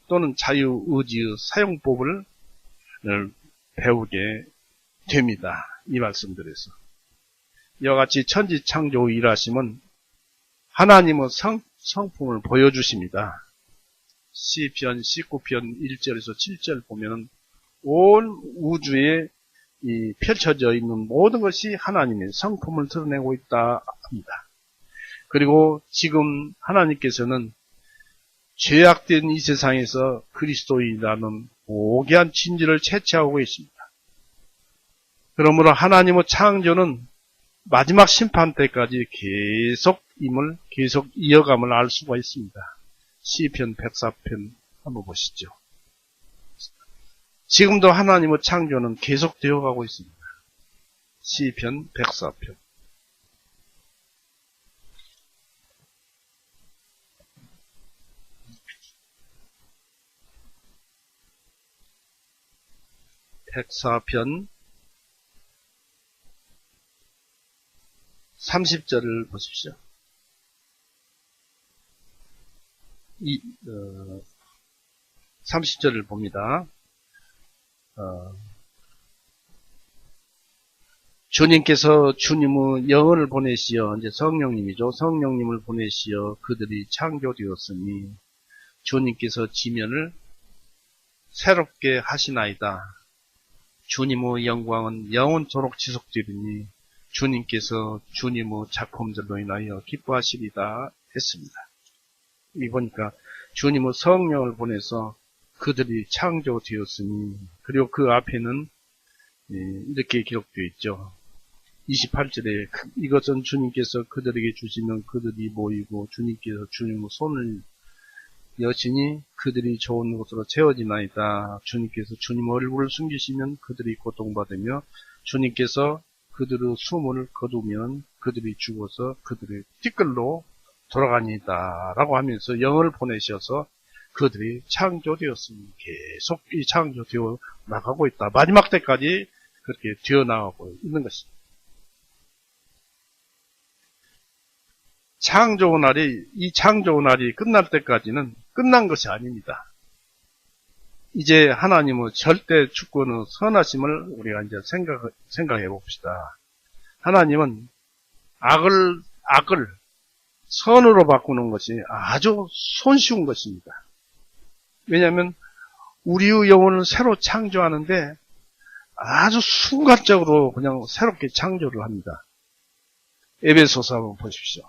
또는 자유의지의 사용법을 배우게 됩니다. 이 말씀들에서. 이와 같이 천지창조 일하심은 하나님의 성품을 보여주십니다. 시편 19편 1절에서 7절 보면 온 우주에 펼쳐져 있는 모든 것이 하나님의 성품을 드러내고 있다 합니다. 그리고 지금 하나님께서는 죄악된 이 세상에서 그리스도인이라는 고귀한 진리를 채취하고 계십니다. 그러므로 하나님의 창조는 마지막 심판 때까지 계속 이어감을 알 수가 있습니다. 시편 104편 한번 보시죠. 지금도 하나님의 창조는 계속되어 가고 있습니다. 시편 104편. 백사편 30절을 보십시오. 30절을 봅니다. 주님께서 주님의 영혼을 보내시어, 이제 성령님이죠. 성령님을 보내시어 그들이 창조되었으니 주님께서 지면을 새롭게 하시나이다. 주님의 영광은 영원토록 지속되리니 주님께서 주님의 작품들로 인하여 기뻐하시리다 했습니다. 이 보니까 주님의 성령을 보내서 그들이 창조되었으니, 그리고 그 앞에는 이렇게 기록되어 있죠. 28절에 이것은 주님께서 그들에게 주시면 그들이 모이고 주님께서 주님의 손을 여시니 그들이 좋은 곳으로 채워지나이다. 주님께서 주님의 얼굴을 숨기시면 그들이 고통받으며 주님께서 그들의 수문을 거두면 그들이 죽어서 그들의 띠끌로 돌아가니다 라고 하면서 영을 보내셔서 그들이 창조되었으니 계속 이 창조되어 나가고 있다. 마지막 때까지 그렇게 되어 나가고 있는 것입니다. 이 창조의 날이 끝날 때까지는 끝난 것이 아닙니다. 이제 하나님의 절대 주권의 선하심을 우리가 이제 생각해 봅시다. 하나님은 악을 선으로 바꾸는 것이 아주 손쉬운 것입니다. 왜냐하면 우리의 영혼을 새로 창조하는데 아주 순간적으로 그냥 새롭게 창조를 합니다. 에베소서 한번 보십시오.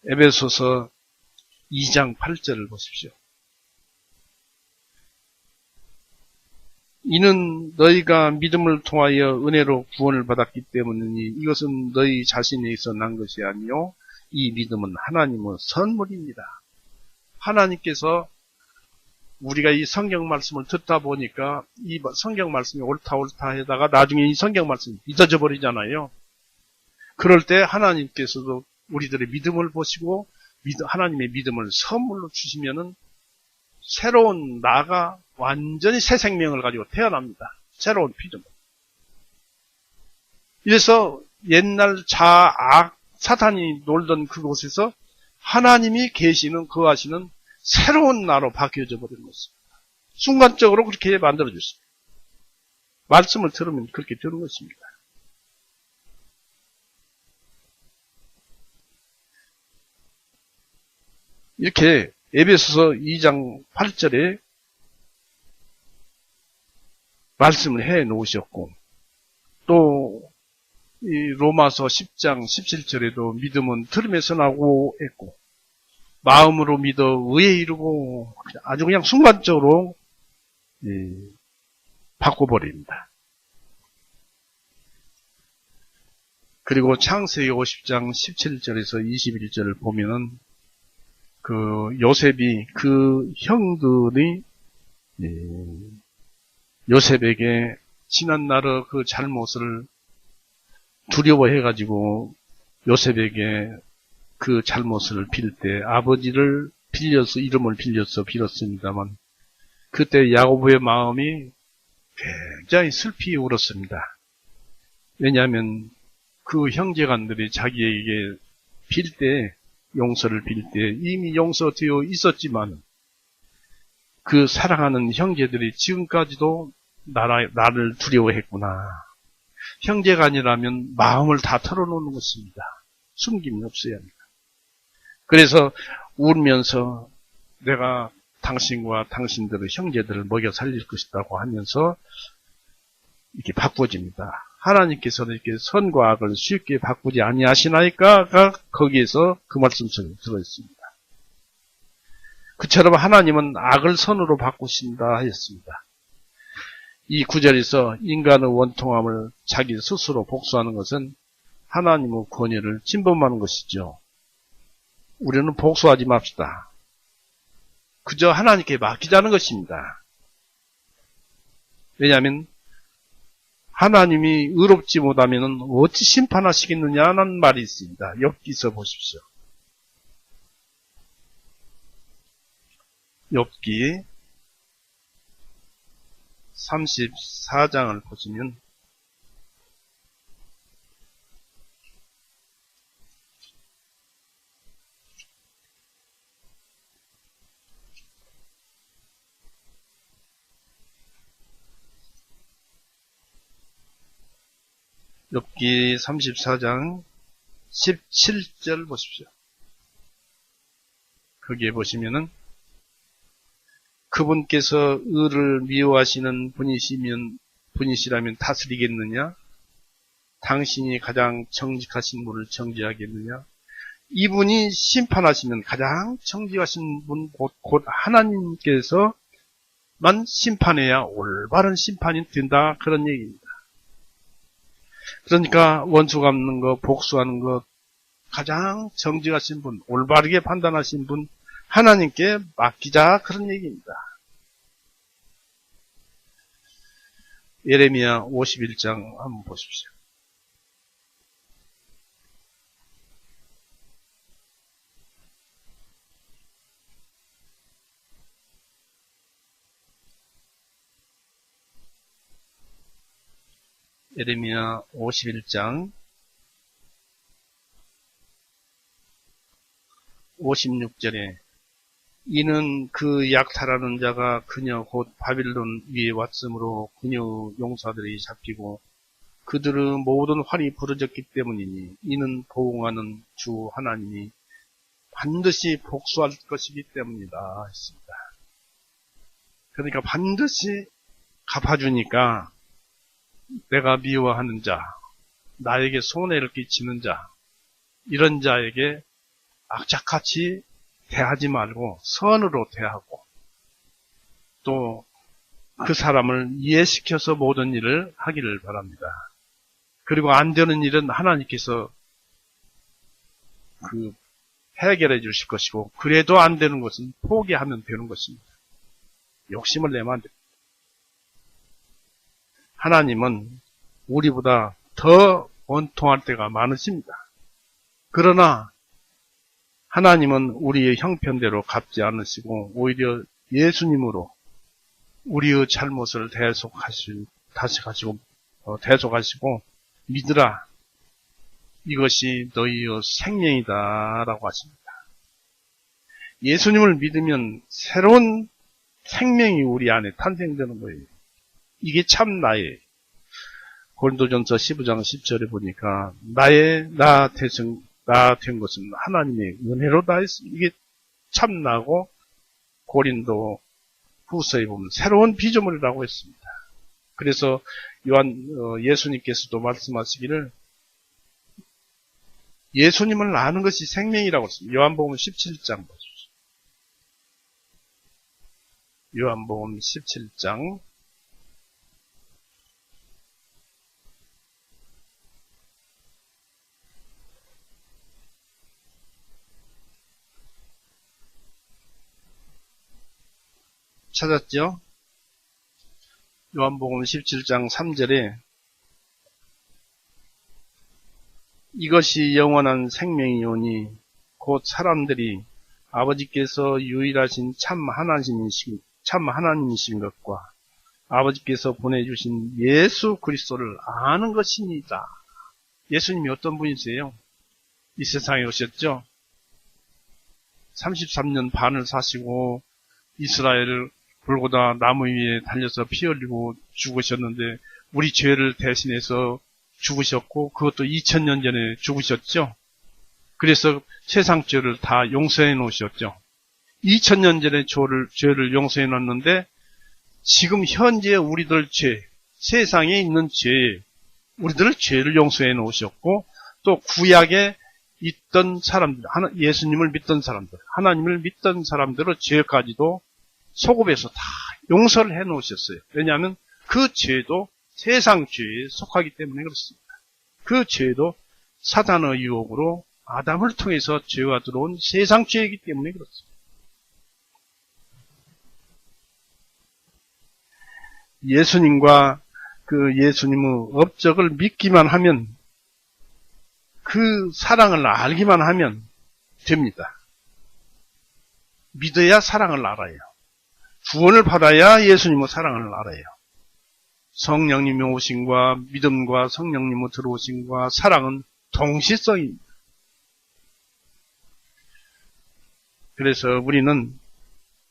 에베소서 2장 8절을 보십시오. 이는 너희가 믿음을 통하여 은혜로 구원을 받았기 때문이니 이것은 너희 자신에서 난 것이 아니요 이 믿음은 하나님의 선물입니다. 하나님께서 우리가 이 성경 말씀을 듣다 보니까 이 성경 말씀이 옳다 하다가 나중에 이 성경 말씀이 잊어져 버리잖아요. 그럴 때 하나님께서도 우리들의 믿음을 보시고 하나님의 믿음을 선물로 주시면은 새로운 나가 완전히 새 생명을 가지고 태어납니다. 새로운 피조물. 이래서 옛날 자악 사탄이 놀던 그곳에서 하나님이 계시는 거하시는 새로운 나로 바뀌어져 버리는 것입니다. 순간적으로 그렇게 만들어 줬습니다. 말씀을 들으면 그렇게 되는 것입니다. 이렇게 에베소서 2장 8절에 말씀을 해 놓으셨고, 또 이 로마서 10장 17절에도 믿음은 들음에서 나고 했고, 마음으로 믿어 의에 이르고 아주 그냥 순간적으로 바꿔버립니다. 그리고 창세기 50장 17절에서 21절을 보면은 그 요셉이 그 형들이 요셉에게 지난날의 그 잘못을 두려워해가지고 요셉에게 그 잘못을 빌 때 아버지를 빌려서 이름을 빌려서 빌었습니다만 그때 야고보의 마음이 굉장히 슬피 울었습니다. 왜냐하면 그 형제간들이 자기에게 빌 때 용서를 빌 때 이미 용서되어 있었지만 그 사랑하는 형제들이 지금까지도 나를 두려워했구나. 형제간이라면 마음을 다 털어놓는 것입니다. 숨김이 없어야 합니다. 그래서 울면서 내가 당신과 당신들의 형제들을 먹여 살릴 것이라고 하면서 이렇게 바꿔집니다. 하나님께서는 이렇게 선과 악을 쉽게 바꾸지 아니하시나이까가 거기에서 그 말씀 속에 들어있습니다. 그처럼 하나님은 악을 선으로 바꾸신다 하였습니다. 이 구절에서 인간의 원통함을 자기 스스로 복수하는 것은 하나님의 권위를 침범하는 것이죠. 우리는 복수하지 맙시다. 그저 하나님께 맡기자는 것입니다. 왜냐하면 하나님이 의롭지 못하면 어찌 심판하시겠느냐는 말이 있습니다. 욥기서 보십시오. 욥기 34장을 보시면 욥기 34장 17절 보십시오. 거기에 보시면은 그분께서 의를 미워하시는 분이시라면 다스리겠느냐? 당신이 가장 정직하신 분을 정죄하겠느냐? 이분이 심판하시면 가장 정직하신 분 곧 하나님께서만 심판해야 올바른 심판이 된다 그런 얘기입니다. 그러니까 원수 갚는 것, 복수하는 것 가장 정직하신 분, 올바르게 판단하신 분 하나님께 맡기자 그런 얘기입니다. 예레미야 51장 한번 보십시오. 예레미야 51장 56절에 이는 그 약탈하는 자가 그녀 곧 바빌론 위에 왔으므로 그녀 용사들이 잡히고 그들의 모든 활이 부러졌기 때문이니 이는 보응하는 주 하나님이 반드시 복수할 것이기 때문이다 했습니다. 그러니까 반드시 갚아주니까 내가 미워하는 자, 나에게 손해를 끼치는 자, 이런 자에게 악착같이 대하지 말고 선으로 대하고 또 그 사람을 이해시켜서 모든 일을 하기를 바랍니다. 그리고 안 되는 일은 하나님께서 해결해 주실 것이고 그래도 안 되는 것은 포기하면 되는 것입니다. 욕심을 내면 안 됩니다. 하나님은 우리보다 더 원통할 때가 많으십니다. 그러나 하나님은 우리의 형편대로 갚지 않으시고 오히려 예수님으로 우리의 잘못을 대속하시고 믿으라 이것이 너희의 생명이다 라고 하십니다. 예수님을 믿으면 새로운 생명이 우리 안에 탄생되는 거예요. 이게 참 나의 고린도전서 15장 10절에 보니까 나 된 것은 하나님의 은혜로다 했습니다. 이게 참 나고 고린도 후서에 보면 새로운 피조물이라고 했습니다. 그래서 예수님께서도 말씀하시기를 예수님을 아는 것이 생명이라고 했습니다. 요한복음 17장 보십시오. 요한복음 17장 찾았죠? 요한복음 17장 3절에 이것이 영원한 생명이오니 곧 사람들이 아버지께서 유일하신 참 하나님이신 것과 아버지께서 보내주신 예수 그리스도를 아는 것입니다. 예수님이 어떤 분이세요? 이 세상에 오셨죠? 33년 반을 사시고 이스라엘을 골고다 나무 위에 달려서 피 흘리고 죽으셨는데 우리 죄를 대신해서 죽으셨고 그것도 2000년 전에 죽으셨죠? 그래서 세상 죄를 다 용서해 놓으셨죠? 2000년 전에 죄를 용서해 놨는데 지금 현재 우리들 죄, 세상에 있는 죄, 우리들 죄를 용서해 놓으셨고 또 구약에 있던 사람들, 예수님을 믿던 사람들, 하나님을 믿던 사람들의 죄까지도 소급해서 다 용서를 해 놓으셨어요. 왜냐하면 그 죄도 세상 죄에 속하기 때문에 그렇습니다. 그 죄도 사단의 유혹으로 아담을 통해서 죄가 들어온 세상 죄이기 때문에 그렇습니다. 예수님과 그 예수님의 업적을 믿기만 하면 그 사랑을 알기만 하면 됩니다. 믿어야 사랑을 알아요. 구원을 받아야 예수님의 사랑을 알아요. 성령님의 오심과 믿음과 성령님의 들어오심과 사랑은 동시성입니다. 그래서 우리는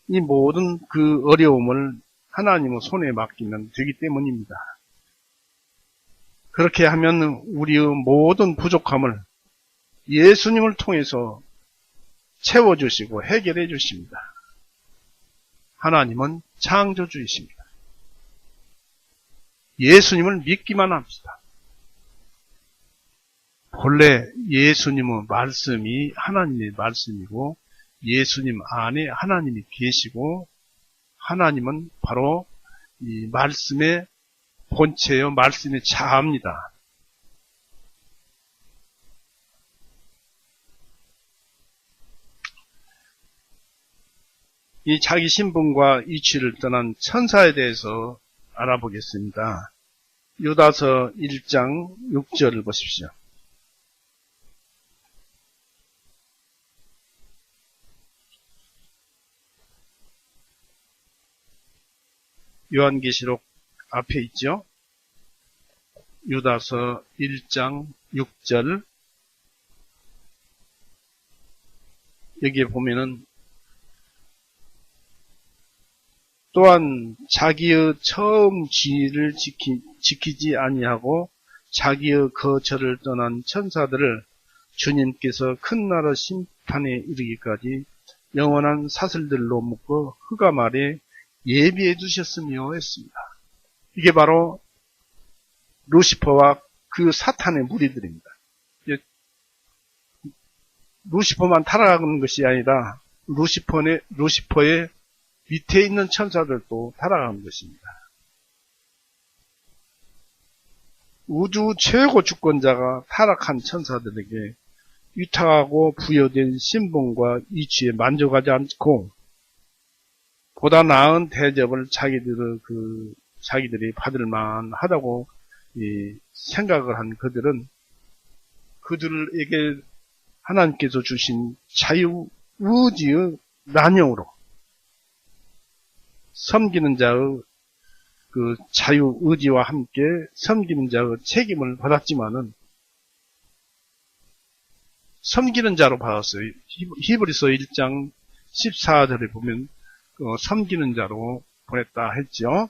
이 모든 그 어려움을 하나님의 손에 맡기면 되기 때문입니다. 그렇게 하면 우리의 모든 부족함을 예수님을 통해서 채워주시고 해결해 주십니다. 하나님은 창조주이십니다. 예수님을 믿기만 합시다. 본래 예수님의 말씀이 하나님의 말씀이고 예수님 안에 하나님이 계시고 하나님은 바로 이 말씀의 본체요, 말씀의 자아입니다. 이 자기 신분과 이치를 떠난 천사에 대해서 알아보겠습니다. 유다서 1장 6절을 보십시오. 요한계시록 앞에 있죠. 유다서 1장 6절 여기에 보면은 또한 자기의 처음 지위를 지키지 아니하고 자기의 거처를 떠난 천사들을 주님께서 큰 나라 심판에 이르기까지 영원한 사슬들로 묶어 흑암 아래 예비해 두셨으며 했습니다. 이게 바로 루시퍼와 그 사탄의 무리들입니다. 루시퍼만 타락하는 것이 아니라 루시퍼의 밑에 있는 천사들도 타락하는 것입니다. 우주 최고 주권자가 타락한 천사들에게 위탁하고 부여된 신분과 이치에 만족하지 않고 보다 나은 대접을 자기들이 받을 만하다고 생각을 한 그들에게 하나님께서 주신 자유의지의 난용으로 섬기는 자의 그 자유의지와 함께 섬기는 자의 책임을 받았지만은 섬기는 자로 받았어요. 히브리서 1장 14절에 보면 섬기는 자로 보냈다 했죠.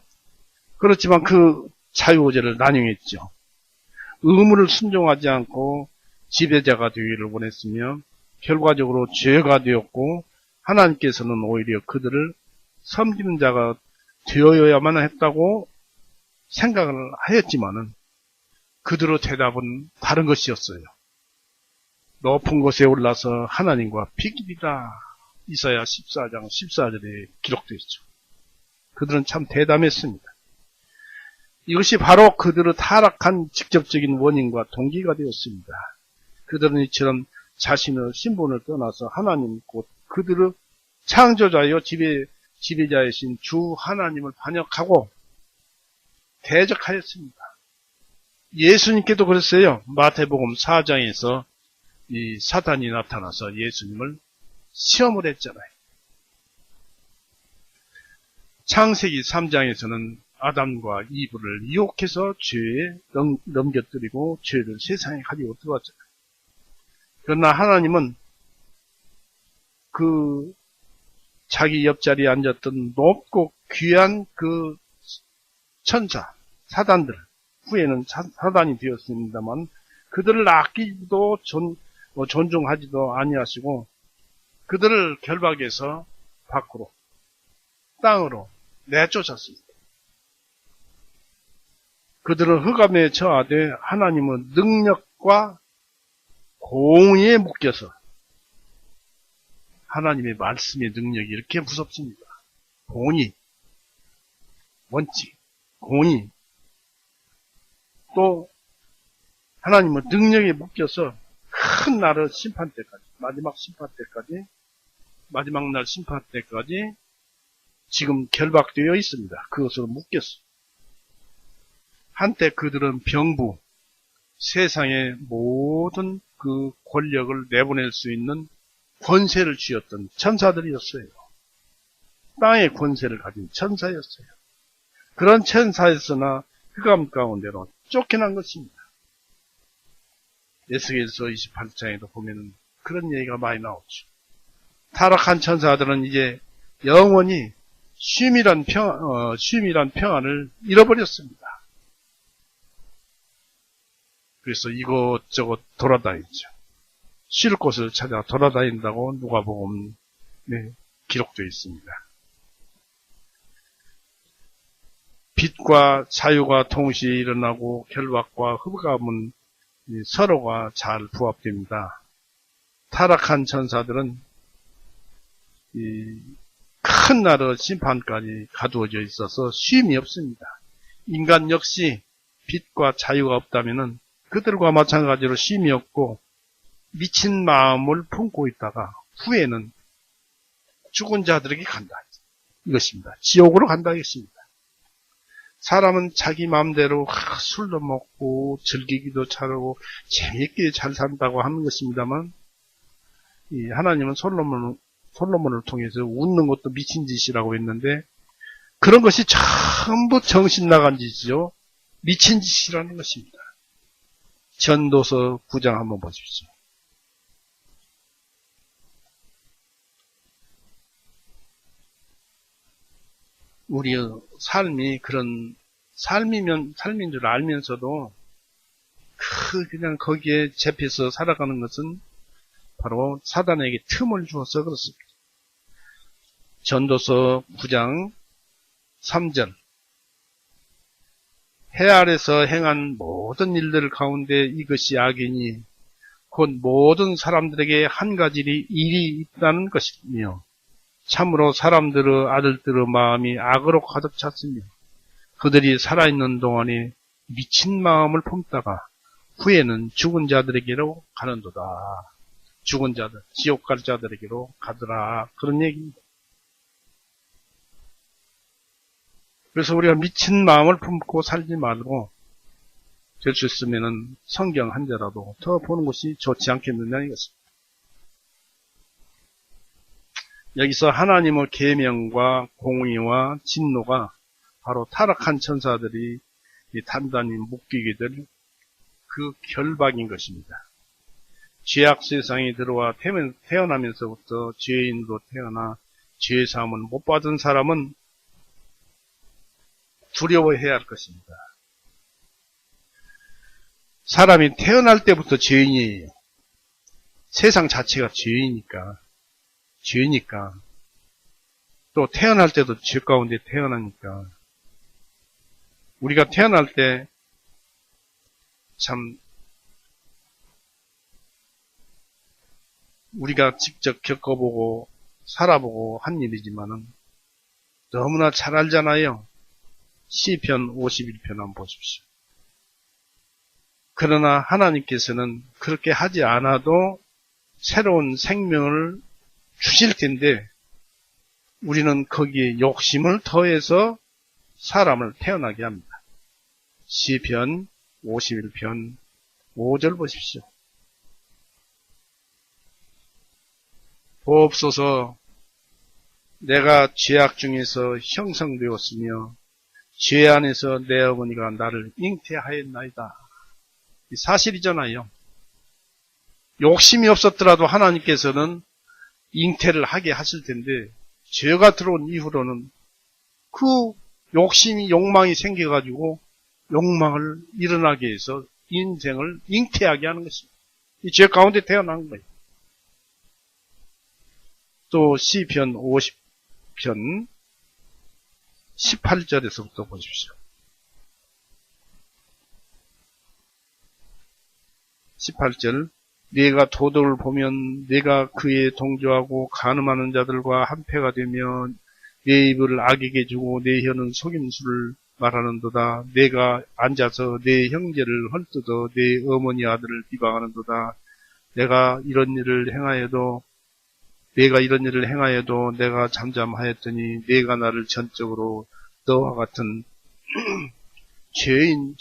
그렇지만 그 자유의지를 난용했죠. 의무를 순종하지 않고 지배자가 되기를 원했으며 결과적으로 죄가 되었고 하나님께서는 오히려 그들을 섬기는 자가 되어야만 했다고 생각을 하였지만은 그들의 대답은 다른 것이었어요. 높은 곳에 올라서 하나님과 비기리라. 이사야 14장 14절에 기록되어 있죠. 그들은 참 대담했습니다. 이것이 바로 그들의 타락한 직접적인 원인과 동기가 되었습니다. 그들은 이처럼 자신의 신분을 떠나서 하나님 곧 그들의 창조자여 지배자이신 주 하나님을 반역하고 대적하였습니다. 예수님께도 그랬어요. 마태복음 4장에서 이 사단이 나타나서 예수님을 시험을 했잖아요. 창세기 3장에서는 아담과 이브를 유혹해서 죄에 넘겨뜨리고 죄를 세상에 가지고 들어왔잖아요. 그러나 하나님은 그 자기 옆자리에 앉았던 높고 귀한 그 천사, 사단들, 후에는 사단이 되었습니다만 그들을 아끼지도 존중하지도 아니하시고 그들을 결박해서 밖으로 땅으로 내쫓았습니다. 그들은 흑암에 처하되 하나님은 능력과 공의에 묶여서 하나님의 말씀의 능력이 이렇게 무섭습니다. 공의, 원칙, 공의, 또 하나님은 능력에 묶여서 큰 날의 심판 때까지, 마지막 심판 때까지, 마지막 날 심판 때까지 지금 결박되어 있습니다. 그것으로 묶였어요. 한때 그들은 병부, 세상의 모든 그 권력을 내보낼 수 있는 권세를 쥐었던 천사들이었어요. 땅의 권세를 가진 천사였어요. 그런 천사였으나 흑암 가운데로 쫓겨난 것입니다. 에스겔서 28장에도 보면 그런 얘기가 많이 나오죠. 타락한 천사들은 이제 영원히 쉼이란 평안을 잃어버렸습니다. 그래서 이것저것 돌아다니죠. 쉴 곳을 찾아 돌아다닌다고 누가복음에 기록되어 있습니다. 빛과 자유가 동시에 일어나고 결박과 흑암은 서로가 잘 부합됩니다. 타락한 천사들은 큰 날의 심판까지 가두어져 있어서 쉼이 없습니다. 인간 역시 빛과 자유가 없다면 그들과 마찬가지로 쉼이 없고 미친 마음을 품고 있다가 후에는 죽은 자들에게 간다. 이것입니다. 지옥으로 간다 이것입니다. 사람은 자기 마음대로 술도 먹고 즐기기도 잘하고 재미있게 잘 산다고 하는 것입니다만 하나님은 솔로몬을 통해서 웃는 것도 미친 짓이라고 했는데 그런 것이 전부 정신 나간 짓이죠. 미친 짓이라는 것입니다. 전도서 9장 한번 보십시오. 우리의 삶이 그런 삶인 줄 알면서도 그냥 거기에 잡혀서 살아가는 것은 바로 사단에게 틈을 주어서 그렇습니다. 전도서 9장 3절 해 아래서 행한 모든 일들 가운데 이것이 악이니 곧 모든 사람들에게 한 가지 일이 있다는 것이며 참으로 사람들의 아들들의 마음이 악으로 가득 찼으며 그들이 살아있는 동안에 미친 마음을 품다가 후에는 죽은 자들에게로 가는도다. 죽은 자들, 지옥 갈 자들에게로 가더라. 그런 얘기입니다. 그래서 우리가 미친 마음을 품고 살지 말고 될 수 있으면 성경 한 자라도 더 보는 것이 좋지 않겠느냐 이것입니다. 여기서 하나님의 계명과 공의와 진노가 바로 타락한 천사들이 단단히 묶이게 될 그 결박인 것입니다. 죄악 세상에 들어와 태어나면서부터 죄인으로 태어나 죄사함을 못 받은 사람은 두려워해야 할 것입니다. 사람이 태어날 때부터 죄인이에요. 세상 자체가 죄이니까 또 태어날 때도 죄 가운데 태어나니까 우리가 태어날 때 참 우리가 직접 겪어보고 살아보고 한 일이지만은 너무나 잘 알잖아요. 시편 51편 한번 보십시오. 그러나 하나님께서는 그렇게 하지 않아도 새로운 생명을 주실 텐데 우리는 거기에 욕심을 더해서 사람을 태어나게 합니다. 시편 51편 5절 보십시오. 보옵소서 내가 죄악 중에서 형성되었으며 죄 안에서 내 어머니가 나를 잉태하였나이다. 이 사실이잖아요. 욕심이 없었더라도 하나님께서는 잉태를 하게 하실 텐데 죄가 들어온 이후로는 그 욕망이 생겨가지고 욕망을 일어나게 해서 인생을 잉태하게 하는 것입니다. 이 죄 가운데 태어난 거예요. 또 시편 50편 18절에서부터 보십시오. 18절 네가 도덕을 보면 네가 그에 동조하고 간음하는 자들과 한패가 되며 내 입을 악에게 주고 내 혀는 속임수를 말하는도다. 내가 앉아서 내 형제를 헐뜯어 내 어머니 아들을 비방하는도다. 내가 이런 일을 행하여도 내가 잠잠하였더니 내가 나를 전적으로 너와 같은 죄인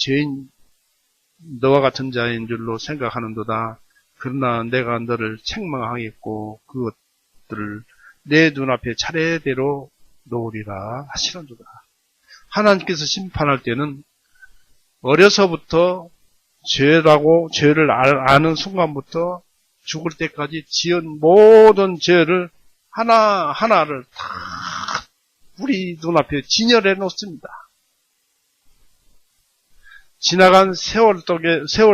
너와 같은 자인 줄로 생각하는도다. 그러나 내가 너를 책망하겠고 그것들을 내 눈앞에 차례대로 놓으리라 하시는도다. 하나님께서 심판할 때는 어려서부터 죄를 아는 순간부터 죽을 때까지 지은 모든 죄를 하나하나를 다 우리 눈앞에 진열해 놓습니다. 지나간 세월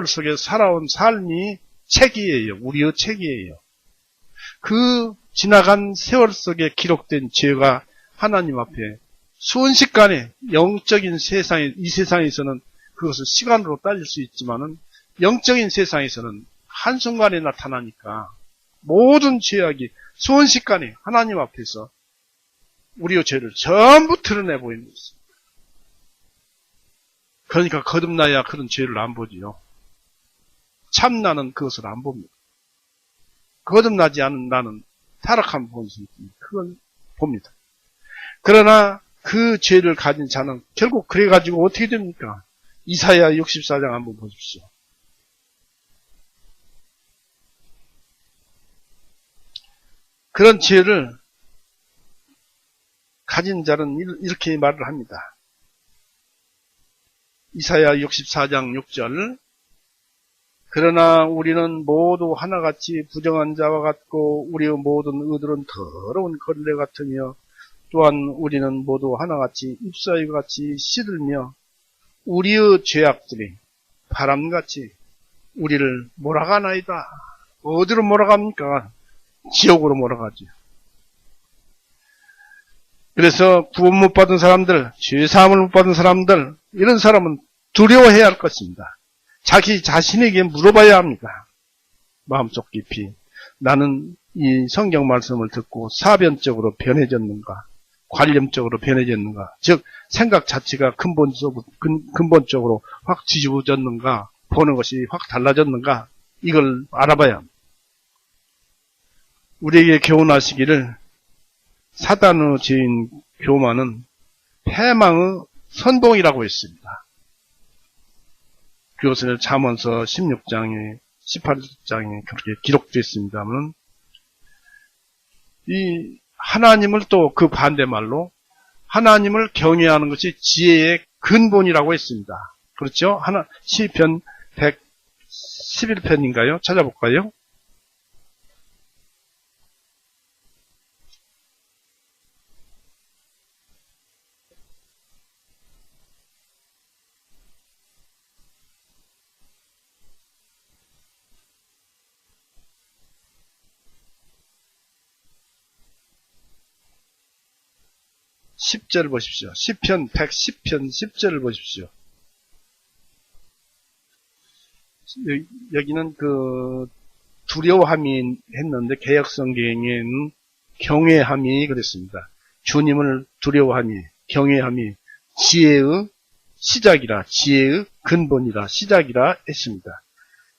속에 살아온 삶이 책이에요. 우리의 책이에요. 그 지나간 세월 속에 기록된 죄가 하나님 앞에 순식간에 영적인 세상에, 이 세상에서는 그것을 시간으로 따질 수 있지만은 영적인 세상에서는 한순간에 나타나니까 모든 죄악이 순식간에 하나님 앞에서 우리의 죄를 전부 드러내 보이는 것입니다. 그러니까 거듭나야 그런 죄를 안 보지요. 참나는 그것을 안 봅니다. 거듭나지 않은 나는 타락한 본성이 있습니다. 그걸 봅니다. 그러나 그 죄를 가진 자는 결국 그래가지고 어떻게 됩니까? 이사야 64장 한번 보십시오. 그런 죄를 가진 자는 이렇게 말을 합니다. 이사야 64장 6절 그러나 우리는 모두 하나같이 부정한 자와 같고 우리의 모든 의들은 더러운 걸레 같으며 또한 우리는 모두 하나같이 잎사귀 같이 시들며 우리의 죄악들이 바람같이 우리를 몰아가나이다. 어디로 몰아갑니까? 지옥으로 몰아가죠. 그래서 구원 못 받은 사람들, 죄사함을 못 받은 사람들, 이런 사람은 두려워해야 할 것입니다. 자기 자신에게 물어봐야 합니다. 마음속 깊이 나는 이 성경 말씀을 듣고 사변적으로 변해졌는가, 관념적으로 변해졌는가, 즉 생각 자체가 근본적으로 확 뒤집어졌는가, 보는 것이 확 달라졌는가, 이걸 알아봐야 합니다. 우리에게 교훈하시기를 사단의 죄인 교만은 패망의 선봉이라고 했습니다. 그것을 잠언서 16장에 18장에 그렇게 기록되어 있습니다만 이 하나님을 또 그 반대말로 하나님을 경외하는 것이 지혜의 근본이라고 했습니다. 그렇죠? 시편 111편인가요? 찾아볼까요? (10절) 보십시오. 시편 110편 10절을 보십시오. 여기는 그 두려워함이 했는데 개역성경에는 경외함이 그랬습니다. 주님을 두려워함이, 경외함이 지혜의 시작이라, 지혜의 근본이라, 시작이라 했습니다.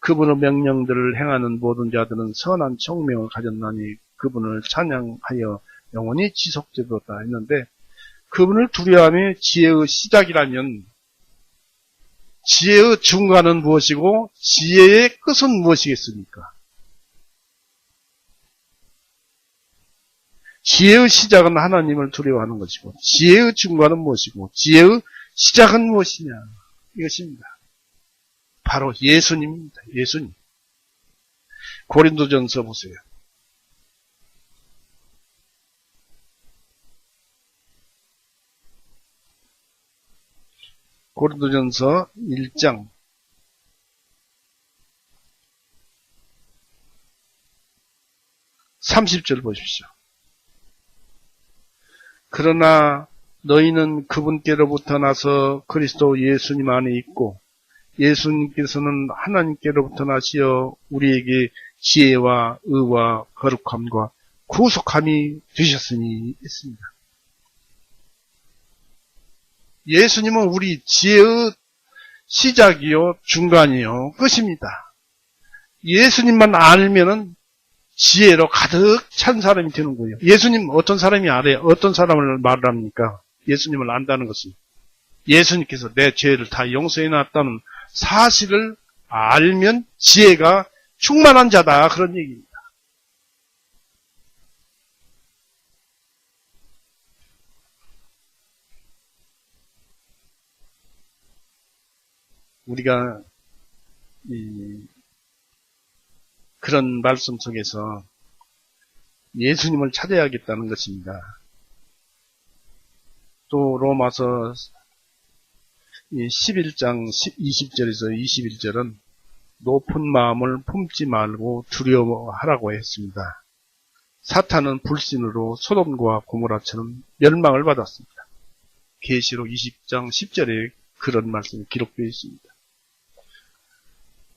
그분의 명령들을 행하는 모든 자들은 선한 총명을 가졌나니 그분을 찬양하여 영원히 지속되도다 했는데 그분을 두려워함이 지혜의 시작이라면 지혜의 중간은 무엇이고 지혜의 끝은 무엇이겠습니까? 지혜의 시작은 하나님을 두려워하는 것이고 지혜의 중간은 무엇이고 지혜의 시작은 무엇이냐, 이것입니다. 바로 예수님입니다. 예수님. 고린도전서 보세요. 고린도전서 1장 30절 보십시오. 그러나 너희는 그분께로부터 나서 그리스도 예수님 안에 있고 예수님께서는 하나님께로부터 나시어 우리에게 지혜와 의와 거룩함과 구속함이 되셨으니 있습니다. 예수님은 우리 지혜의 시작이요 중간이요 끝입니다. 예수님만 알면은 지혜로 가득 찬 사람이 되는 거예요. 예수님 어떤 사람이 알아요? 어떤 사람을 말을 합니까? 예수님을 안다는 것은 예수님께서 내 죄를 다 용서해 놨다는 사실을 알면 지혜가 충만한 자다, 그런 얘기입니다. 우리가 그런 말씀 속에서 예수님을 찾아야겠다는 것입니다. 또 로마서 11장 20절에서 21절은 높은 마음을 품지 말고 두려워하라고 했습니다. 사탄은 불신으로 소돔과 고모라처럼 멸망을 받았습니다. 계시록 20장 10절에 그런 말씀이 기록되어 있습니다.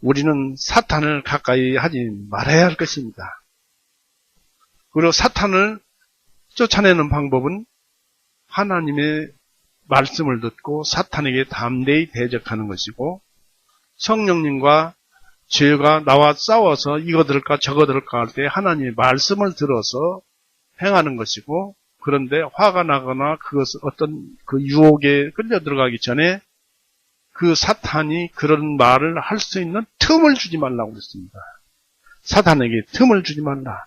우리는 사탄을 가까이 하지 말아야 할 것입니다. 그리고 사탄을 쫓아내는 방법은 하나님의 말씀을 듣고 사탄에게 담대히 대적하는 것이고, 성령님과 죄가 나와 싸워서 이거 들을까 저거 들을까 할 때 하나님의 말씀을 들어서 행하는 것이고, 그런데 화가 나거나 그것을 어떤 그 유혹에 끌려 들어가기 전에 그 사탄이 그런 말을 할 수 있는 틈을 주지 말라고 그랬습니다. 사탄에게 틈을 주지 말라.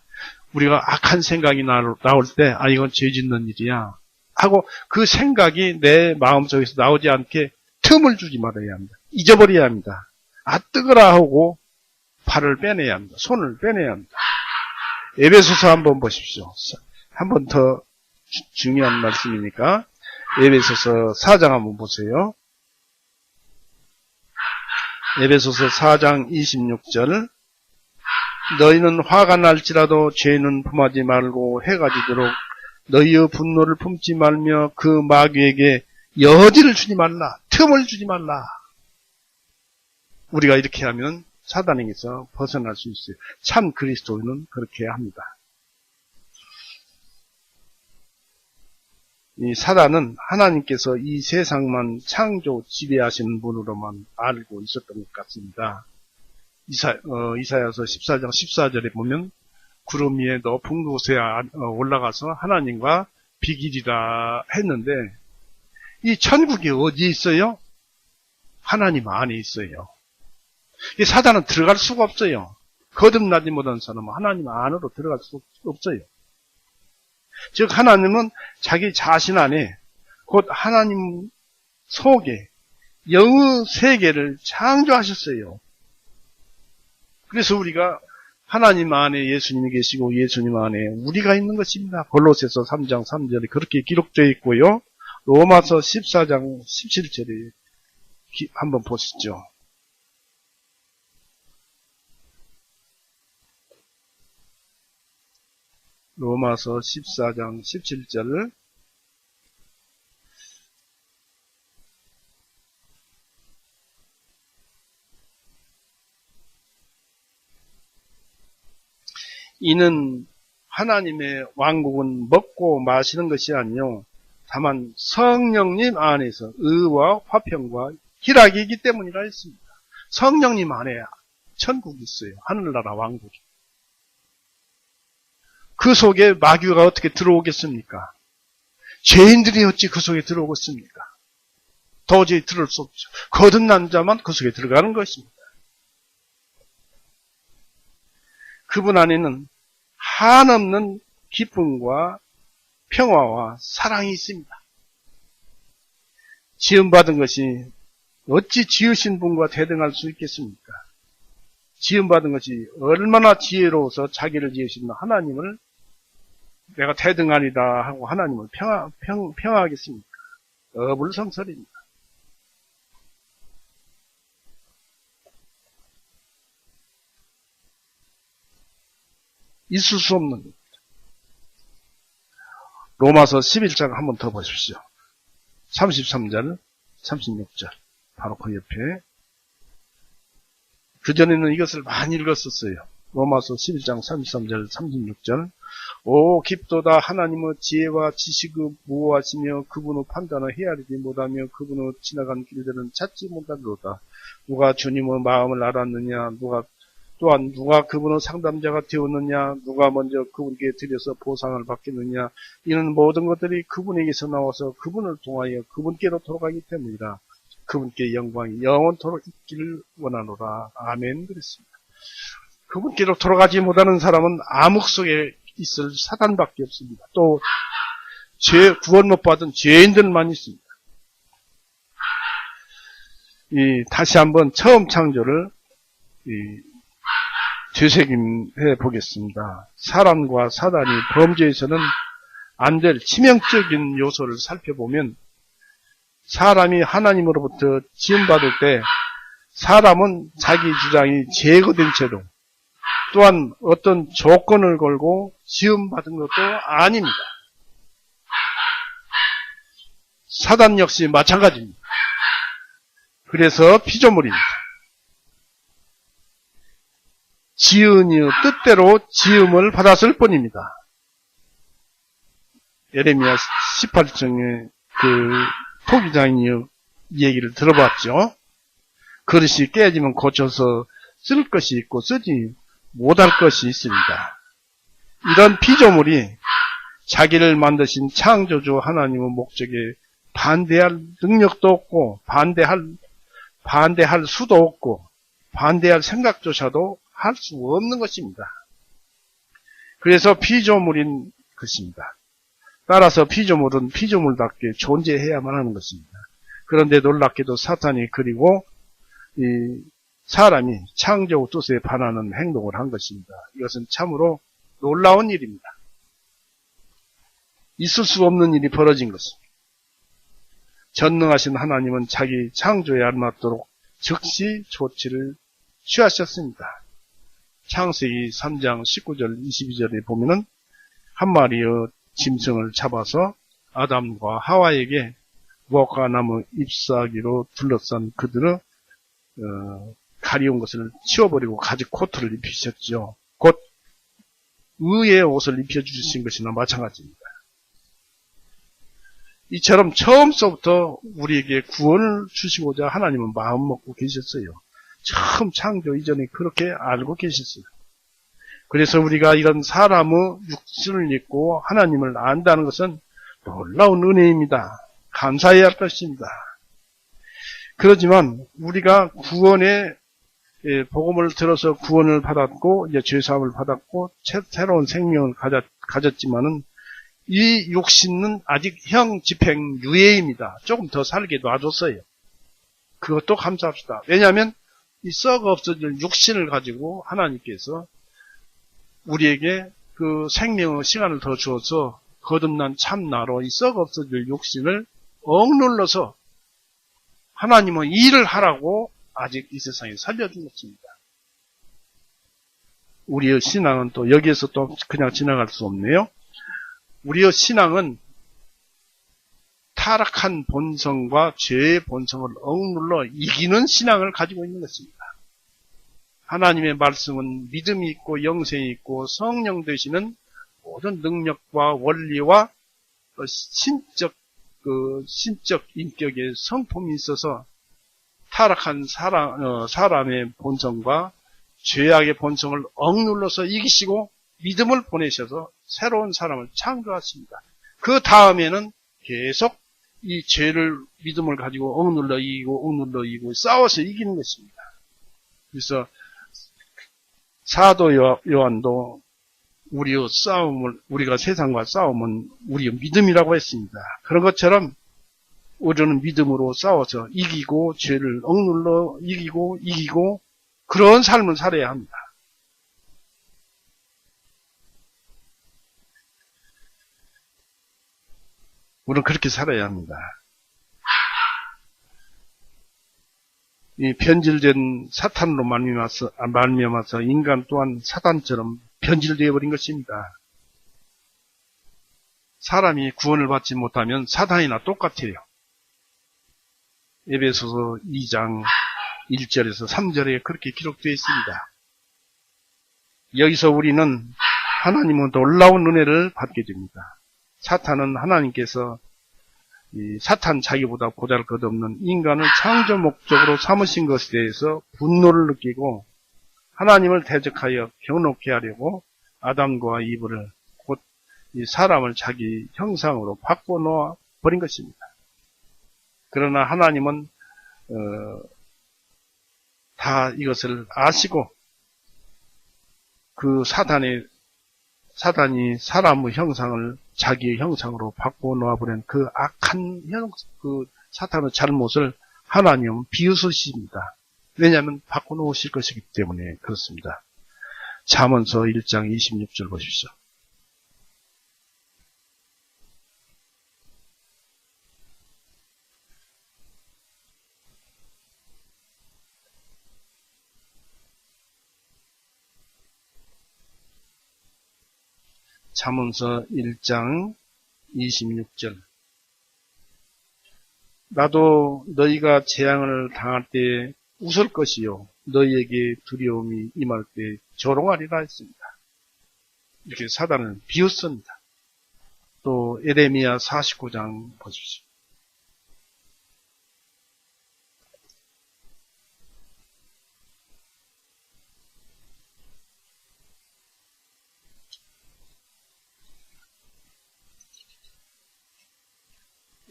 우리가 악한 생각이 나올 때, 아, 이건 죄 짓는 일이야 하고 그 생각이 내 마음속에서 나오지 않게 틈을 주지 말아야 합니다. 잊어버려야 합니다. 아, 뜨거라 하고 발을 빼내야 합니다. 손을 빼내야 합니다. 에베소서 한번 보십시오. 한 번 더 중요한 말씀이니까 에베소서 4장 한번 보세요. 에베소서 4장 26절, 너희는 화가 날지라도 죄는 품하지 말고 해가 지도록 너희의 분노를 품지 말며 그 마귀에게 여지를 주지 말라, 틈을 주지 말라. 우리가 이렇게 하면 사단에게서 벗어날 수 있어요. 참 그리스도인은 그렇게 합니다. 이 사단은 하나님께서 이 세상만 창조 지배하시는 분으로만 알고 있었던 것 같습니다. 이사야서 14장 14절에 보면 구름 위에 높은 곳에 올라가서 하나님과 비기리라 했는데, 이 천국이 어디에 있어요? 하나님 안에 있어요. 이 사단은 들어갈 수가 없어요. 거듭나지 못한 사람은 하나님 안으로 들어갈 수 없어요. 즉 하나님은 자기 자신 안에, 곧 하나님 속에 영의 세계를 창조하셨어요. 그래서 우리가 하나님 안에 예수님이 계시고 예수님 안에 우리가 있는 것입니다. 골로새서 3장 3절에 그렇게 기록되어 있고요. 로마서 14장 17절에 한번 보시죠. 로마서 14장 17절, 이는 하나님의 왕국은 먹고 마시는 것이 아니요 다만 성령님 안에서 의와 화평과 희락이기 때문이라 했습니다. 성령님 안에 천국이 있어요. 하늘나라 왕국이. 그 속에 마귀가 어떻게 들어오겠습니까? 죄인들이 어찌 그 속에 들어오겠습니까? 도저히 들을 수 없죠. 거듭난 자만 그 속에 들어가는 것입니다. 그분 안에는 한없는 기쁨과 평화와 사랑이 있습니다. 지음받은 것이 어찌 지으신 분과 대등할 수 있겠습니까? 지음받은 것이 얼마나 지혜로워서 자기를 지으신 하나님을 내가 대등하리다 하고 하나님을 평하겠습니까? 어불성설입니다. 있을 수 없는 것. 로마서 11장 한번 더 보십시오. 33절, 36절. 바로 그 옆에. 그전에는 이것을 많이 읽었었어요. 로마서 11장 33절, 36절. 오 깊도다 하나님의 지혜와 지식을 무호하시며 그분의 판단을 헤아리지 못하며 그분의 지나간 길들은 찾지 못하리로다. 누가 주님의 마음을 알았느냐, 또한 누가 그분의 상담자가 되었느냐, 누가 먼저 그분께 드려서 보상을 받겠느냐. 이는 모든 것들이 그분에게서 나와서 그분을 통하여 그분께로 돌아가기 때문이라. 그분께 영광이 영원토록 있기를 원하노라. 아멘. 그랬습니다. 그분께로 돌아가지 못하는 사람은 암흑 속에 있을 사단밖에 없습니다. 또 구원 못 받은 죄인들만 있습니다. 다시 한번 처음 창조를 되새김해 보겠습니다. 사람과 사단이 범죄에서는 안 될 치명적인 요소를 살펴보면 사람이 하나님으로부터 지음받을 때 사람은 자기 주장이 제거된 채로 또한 어떤 조건을 걸고 지음받은 것도 아닙니다. 사단 역시 마찬가지입니다. 그래서 피조물입니다. 지은이의 뜻대로 지음을 받았을 뿐입니다. 예레미야 18장의 그 토기장의 얘기를 들어봤죠. 그릇이 깨지면 고쳐서 쓸 것이 있고 쓰지 못할 것이 있습니다. 이런 피조물이 자기를 만드신 창조주 하나님의 목적에 반대할 능력도 없고 반대할 수도 없고 반대할 생각조차도 할 수 없는 것입니다. 그래서 피조물인 것입니다. 따라서 피조물은 피조물답게 존재해야만 하는 것입니다. 그런데 놀랍게도 사탄이 그리고 이 사람이 창조 뜻에 반하는 행동을 한 것입니다. 이것은 참으로 놀라운 일입니다. 있을 수 없는 일이 벌어진 것입니다. 전능하신 하나님은 자기 창조에 알맞도록 즉시 조치를 취하셨습니다. 창세기 3장 19절 22절에 보면은 한 마리의 짐승을 잡아서 아담과 하와에게 무화과 나무 잎사귀로 둘러싼 그들의 가리운 것을 치워버리고 가죽 코트를 입히셨죠. 곧 의의 옷을 입혀주신 것이나 마찬가지입니다. 이처럼 처음서부터 우리에게 구원을 주시고자 하나님은 마음 먹고 계셨어요. 처음 창조 이전에 그렇게 알고 계셨어요. 그래서 우리가 이런 사람의 육신을 입고 하나님을 안다는 것은 놀라운 은혜입니다. 감사해야 할 것입니다. 그렇지만 우리가 구원의 복음을 들어서 구원을 받았고 이제 죄사함을 받았고 새로운 생명을 가졌지만은 이 육신은 아직 형 집행 유예입니다. 조금 더 살게 놔줬어요. 그것도 감사합시다. 왜냐하면 이 썩어 없어질 육신을 가지고 하나님께서 우리에게 그 생명의 시간을 더 주어서 거듭난 참나로 이 썩어 없어질 육신을 억눌러서 하나님은 일을 하라고 아직 이 세상에 살려준 것입니다. 우리의 신앙은 또 여기에서 또 그냥 지나갈 수 없네요. 우리의 신앙은 타락한 본성과 죄의 본성을 억눌러 이기는 신앙을 가지고 있는 것입니다. 하나님의 말씀은 믿음이 있고 영생이 있고 성령 되시는 모든 능력과 원리와 신적 인격의 성품이 있어서 타락한 사람의 본성과 죄악의 본성을 억눌러서 이기시고 믿음을 보내셔서 새로운 사람을 창조하십니다. 그 다음에는 계속 이 죄를, 믿음을 가지고 억눌러 이기고 싸워서 이기는 것입니다. 그래서 사도 요한도 우리가 세상과 싸움은 우리의 믿음이라고 했습니다. 그런 것처럼 우리는 믿음으로 싸워서 이기고 죄를 억눌러 이기고 그런 삶을 살아야 합니다. 우리는 그렇게 살아야 합니다. 이 변질된 사탄으로 말미암아서 인간 또한 사탄처럼 변질되어 버린 것입니다. 사람이 구원을 받지 못하면 사탄이나 똑같아요. 에베소서 2장 1절에서 3절에 그렇게 기록되어 있습니다. 여기서 우리는 하나님은 놀라운 은혜를 받게 됩니다. 사탄은 하나님께서 사탄 자기보다 보잘것없는 인간을 창조 목적으로 삼으신 것에 대해서 분노를 느끼고 하나님을 대적하여 경록케 하려고 아담과 이브를 곧 이 사람을 자기 형상으로 바꿔놓아 버린 것입니다. 그러나 하나님은 다 이것을 아시고 그 사단이 사람의 형상을 자기의 형상으로 바꿔 놓아버린 그 악한 그 사탄의 잘못을 하나님은 비웃으십니다. 왜냐하면 바꿔놓으실 것이기 때문에 그렇습니다. 잠언서 1장 26절 보십시오. 잠언서 1장 26절. 나도 너희가 재앙을 당할 때 웃을 것이요 너희에게 두려움이 임할 때 조롱하리라 했습니다. 이렇게 사단을 비웃습니다. 또 에레미야 49장 보십시오.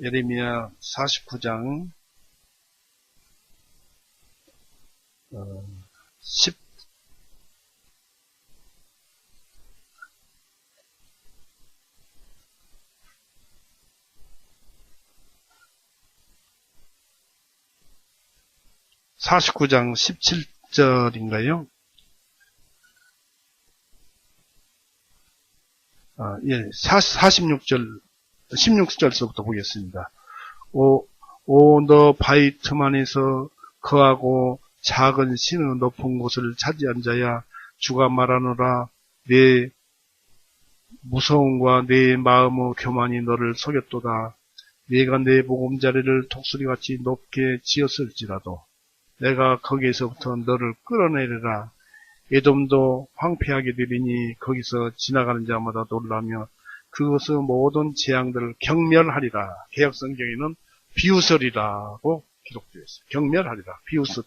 에레미야 49장 49장 17절인가요? 예, 46절, 16절서부터 보겠습니다. 너 바위 틈 안에서 거하고 작은 신의 높은 곳을 차지한 자야, 주가 말하노라. 내 무서움과 내 마음의 교만이 너를 속였도다. 내가 내 보금자리를 독수리같이 높게 지었을지라도 내가 거기에서부터 너를 끌어내리라. 에돔도 황폐하게 되리니 거기서 지나가는 자마다 놀라며 그것의 모든 재앙들을 경멸하리라. 개역성경에는 비웃으리라고 기록되어 있어요. 경멸하리라. 비웃을.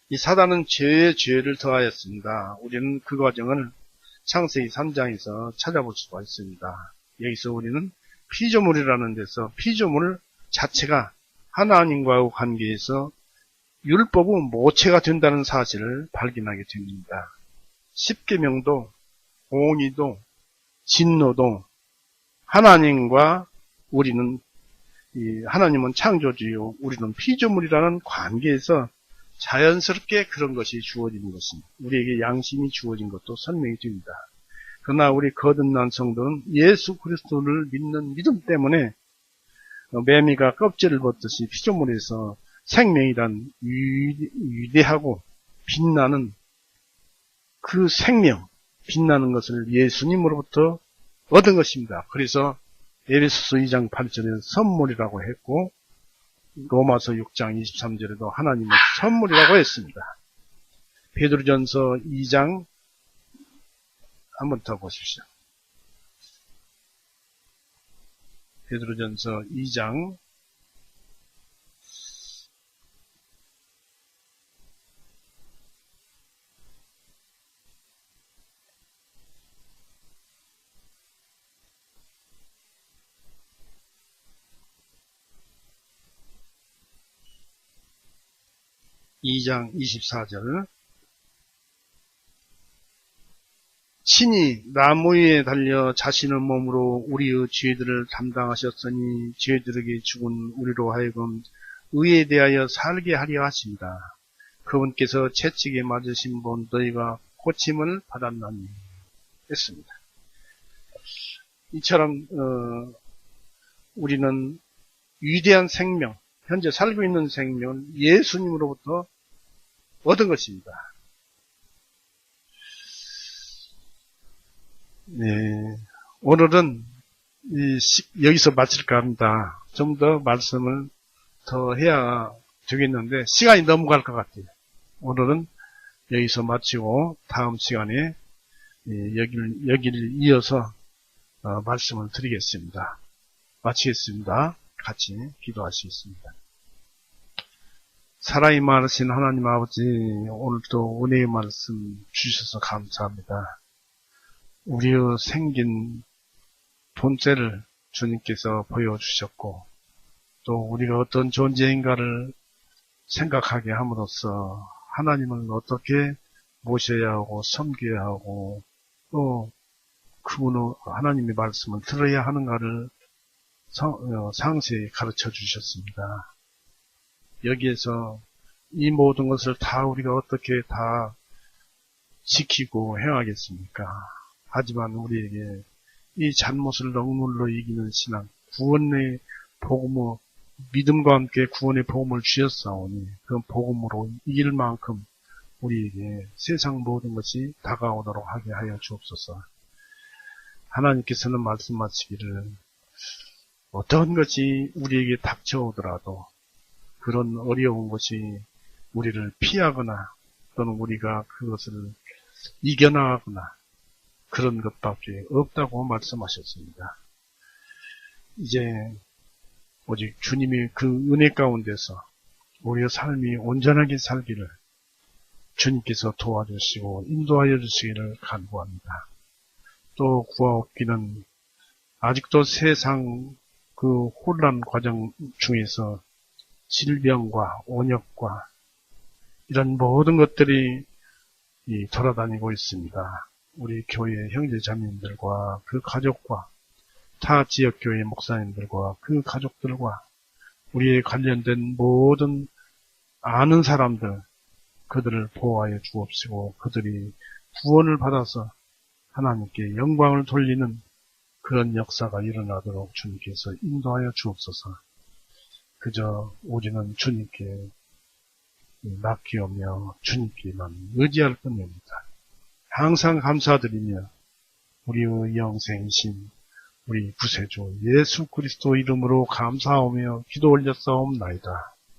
이 사단은 죄에 죄를 더하였습니다. 우리는 그 과정을 창세기 3장에서 찾아볼 수가 있습니다. 여기서 우리는 피조물이라는 데서 피조물 자체가 하나님과의 관계에서 율법의 모체가 된다는 사실을 발견하게 됩니다. 십계명도, 공의도, 진노도 하나님과 우리는 하나님은 창조주요, 우리는 피조물이라는 관계에서 자연스럽게 그런 것이 주어지는 것입니다. 우리에게 양심이 주어진 것도 설명이 됩니다. 그러나 우리 거듭난 성도는 예수 그리스도를 믿는 믿음 때문에 매미가 껍질을 벗듯이 피조물에서 생명이란 위대하고 빛나는 그 생명, 빛나는 것을 예수님으로부터 얻은 것입니다. 그래서 에베소서 2장 8절에 선물이라고 했고 로마서 6장 23절에도 하나님의 선물이라고 했습니다. 베드로전서 2장 한번 더 보십시오. 베드로전서 2장 2장 24절. 친히 나무 위에 달려 자신의 몸으로 우리의 죄들을 담당하셨으니 죄들에게 죽은 우리로 하여금 의에 대하여 살게 하려 하십니다. 그분께서 채찍에 맞으신 분 너희가 고침을 받았나니 했습니다. 이처럼 우리는 위대한 생명, 현재 살고 있는 생명은 예수님으로부터 얻은 것입니다. 네, 오늘은 여기서 마칠까 합니다. 좀 더 말씀을 더 해야 되겠는데 시간이 넘어갈 것 같아요. 오늘은 여기서 마치고 다음 시간에 여기를 이어서 말씀을 드리겠습니다. 마치겠습니다. 같이 기도하시겠습니다. 살아있는 많으신 하나님 아버지, 오늘도 은혜의 말씀 주셔서 감사합니다. 우리의 생긴 본체를 주님께서 보여주셨고, 또 우리가 어떤 존재인가를 생각하게 함으로써 하나님을 어떻게 모셔야 하고 섬겨야 하고 또 그분의 하나님의 말씀을 들어야 하는가를 상세히 가르쳐 주셨습니다. 여기에서 이 모든 것을 다 우리가 어떻게 다 지키고 행하겠습니까? 하지만 우리에게 이 잘못을 억눌러 이기는 신앙, 구원의 복음의 믿음과 함께 구원의 복음을 주셨사오니 그 복음으로 이길 만큼 우리에게 세상 모든 것이 다가오도록 하게 하여 주옵소서. 하나님께서는 말씀하시기를 어떤 것이 우리에게 닥쳐오더라도 그런 어려운 것이 우리를 피하거나 또는 우리가 그것을 이겨나가거나 그런 것밖에 없다고 말씀하셨습니다. 이제 오직 주님이 그 은혜 가운데서 우리의 삶이 온전하게 살기를 주님께서 도와주시고 인도하여 주시기를 간구합니다. 또 구하옵기는 아직도 세상 그 혼란 과정 중에서 질병과 온역과 이런 모든 것들이 돌아다니고 있습니다. 우리 교회 형제자매님들과 그 가족과 타 지역교회 목사님들과 그 가족들과 우리에 관련된 모든 아는 사람들, 그들을 보호하여 주옵시고 그들이 구원을 받아서 하나님께 영광을 돌리는 그런 역사가 일어나도록 주님께서 인도하여 주옵소서. 그저 우리는 주님께 맡기오며 주님께만 의지할 뿐입니다. 항상 감사드리며 우리의 영생이신 우리 구세주 예수 그리스도 이름으로 감사하며 기도 올렸사옵나이다.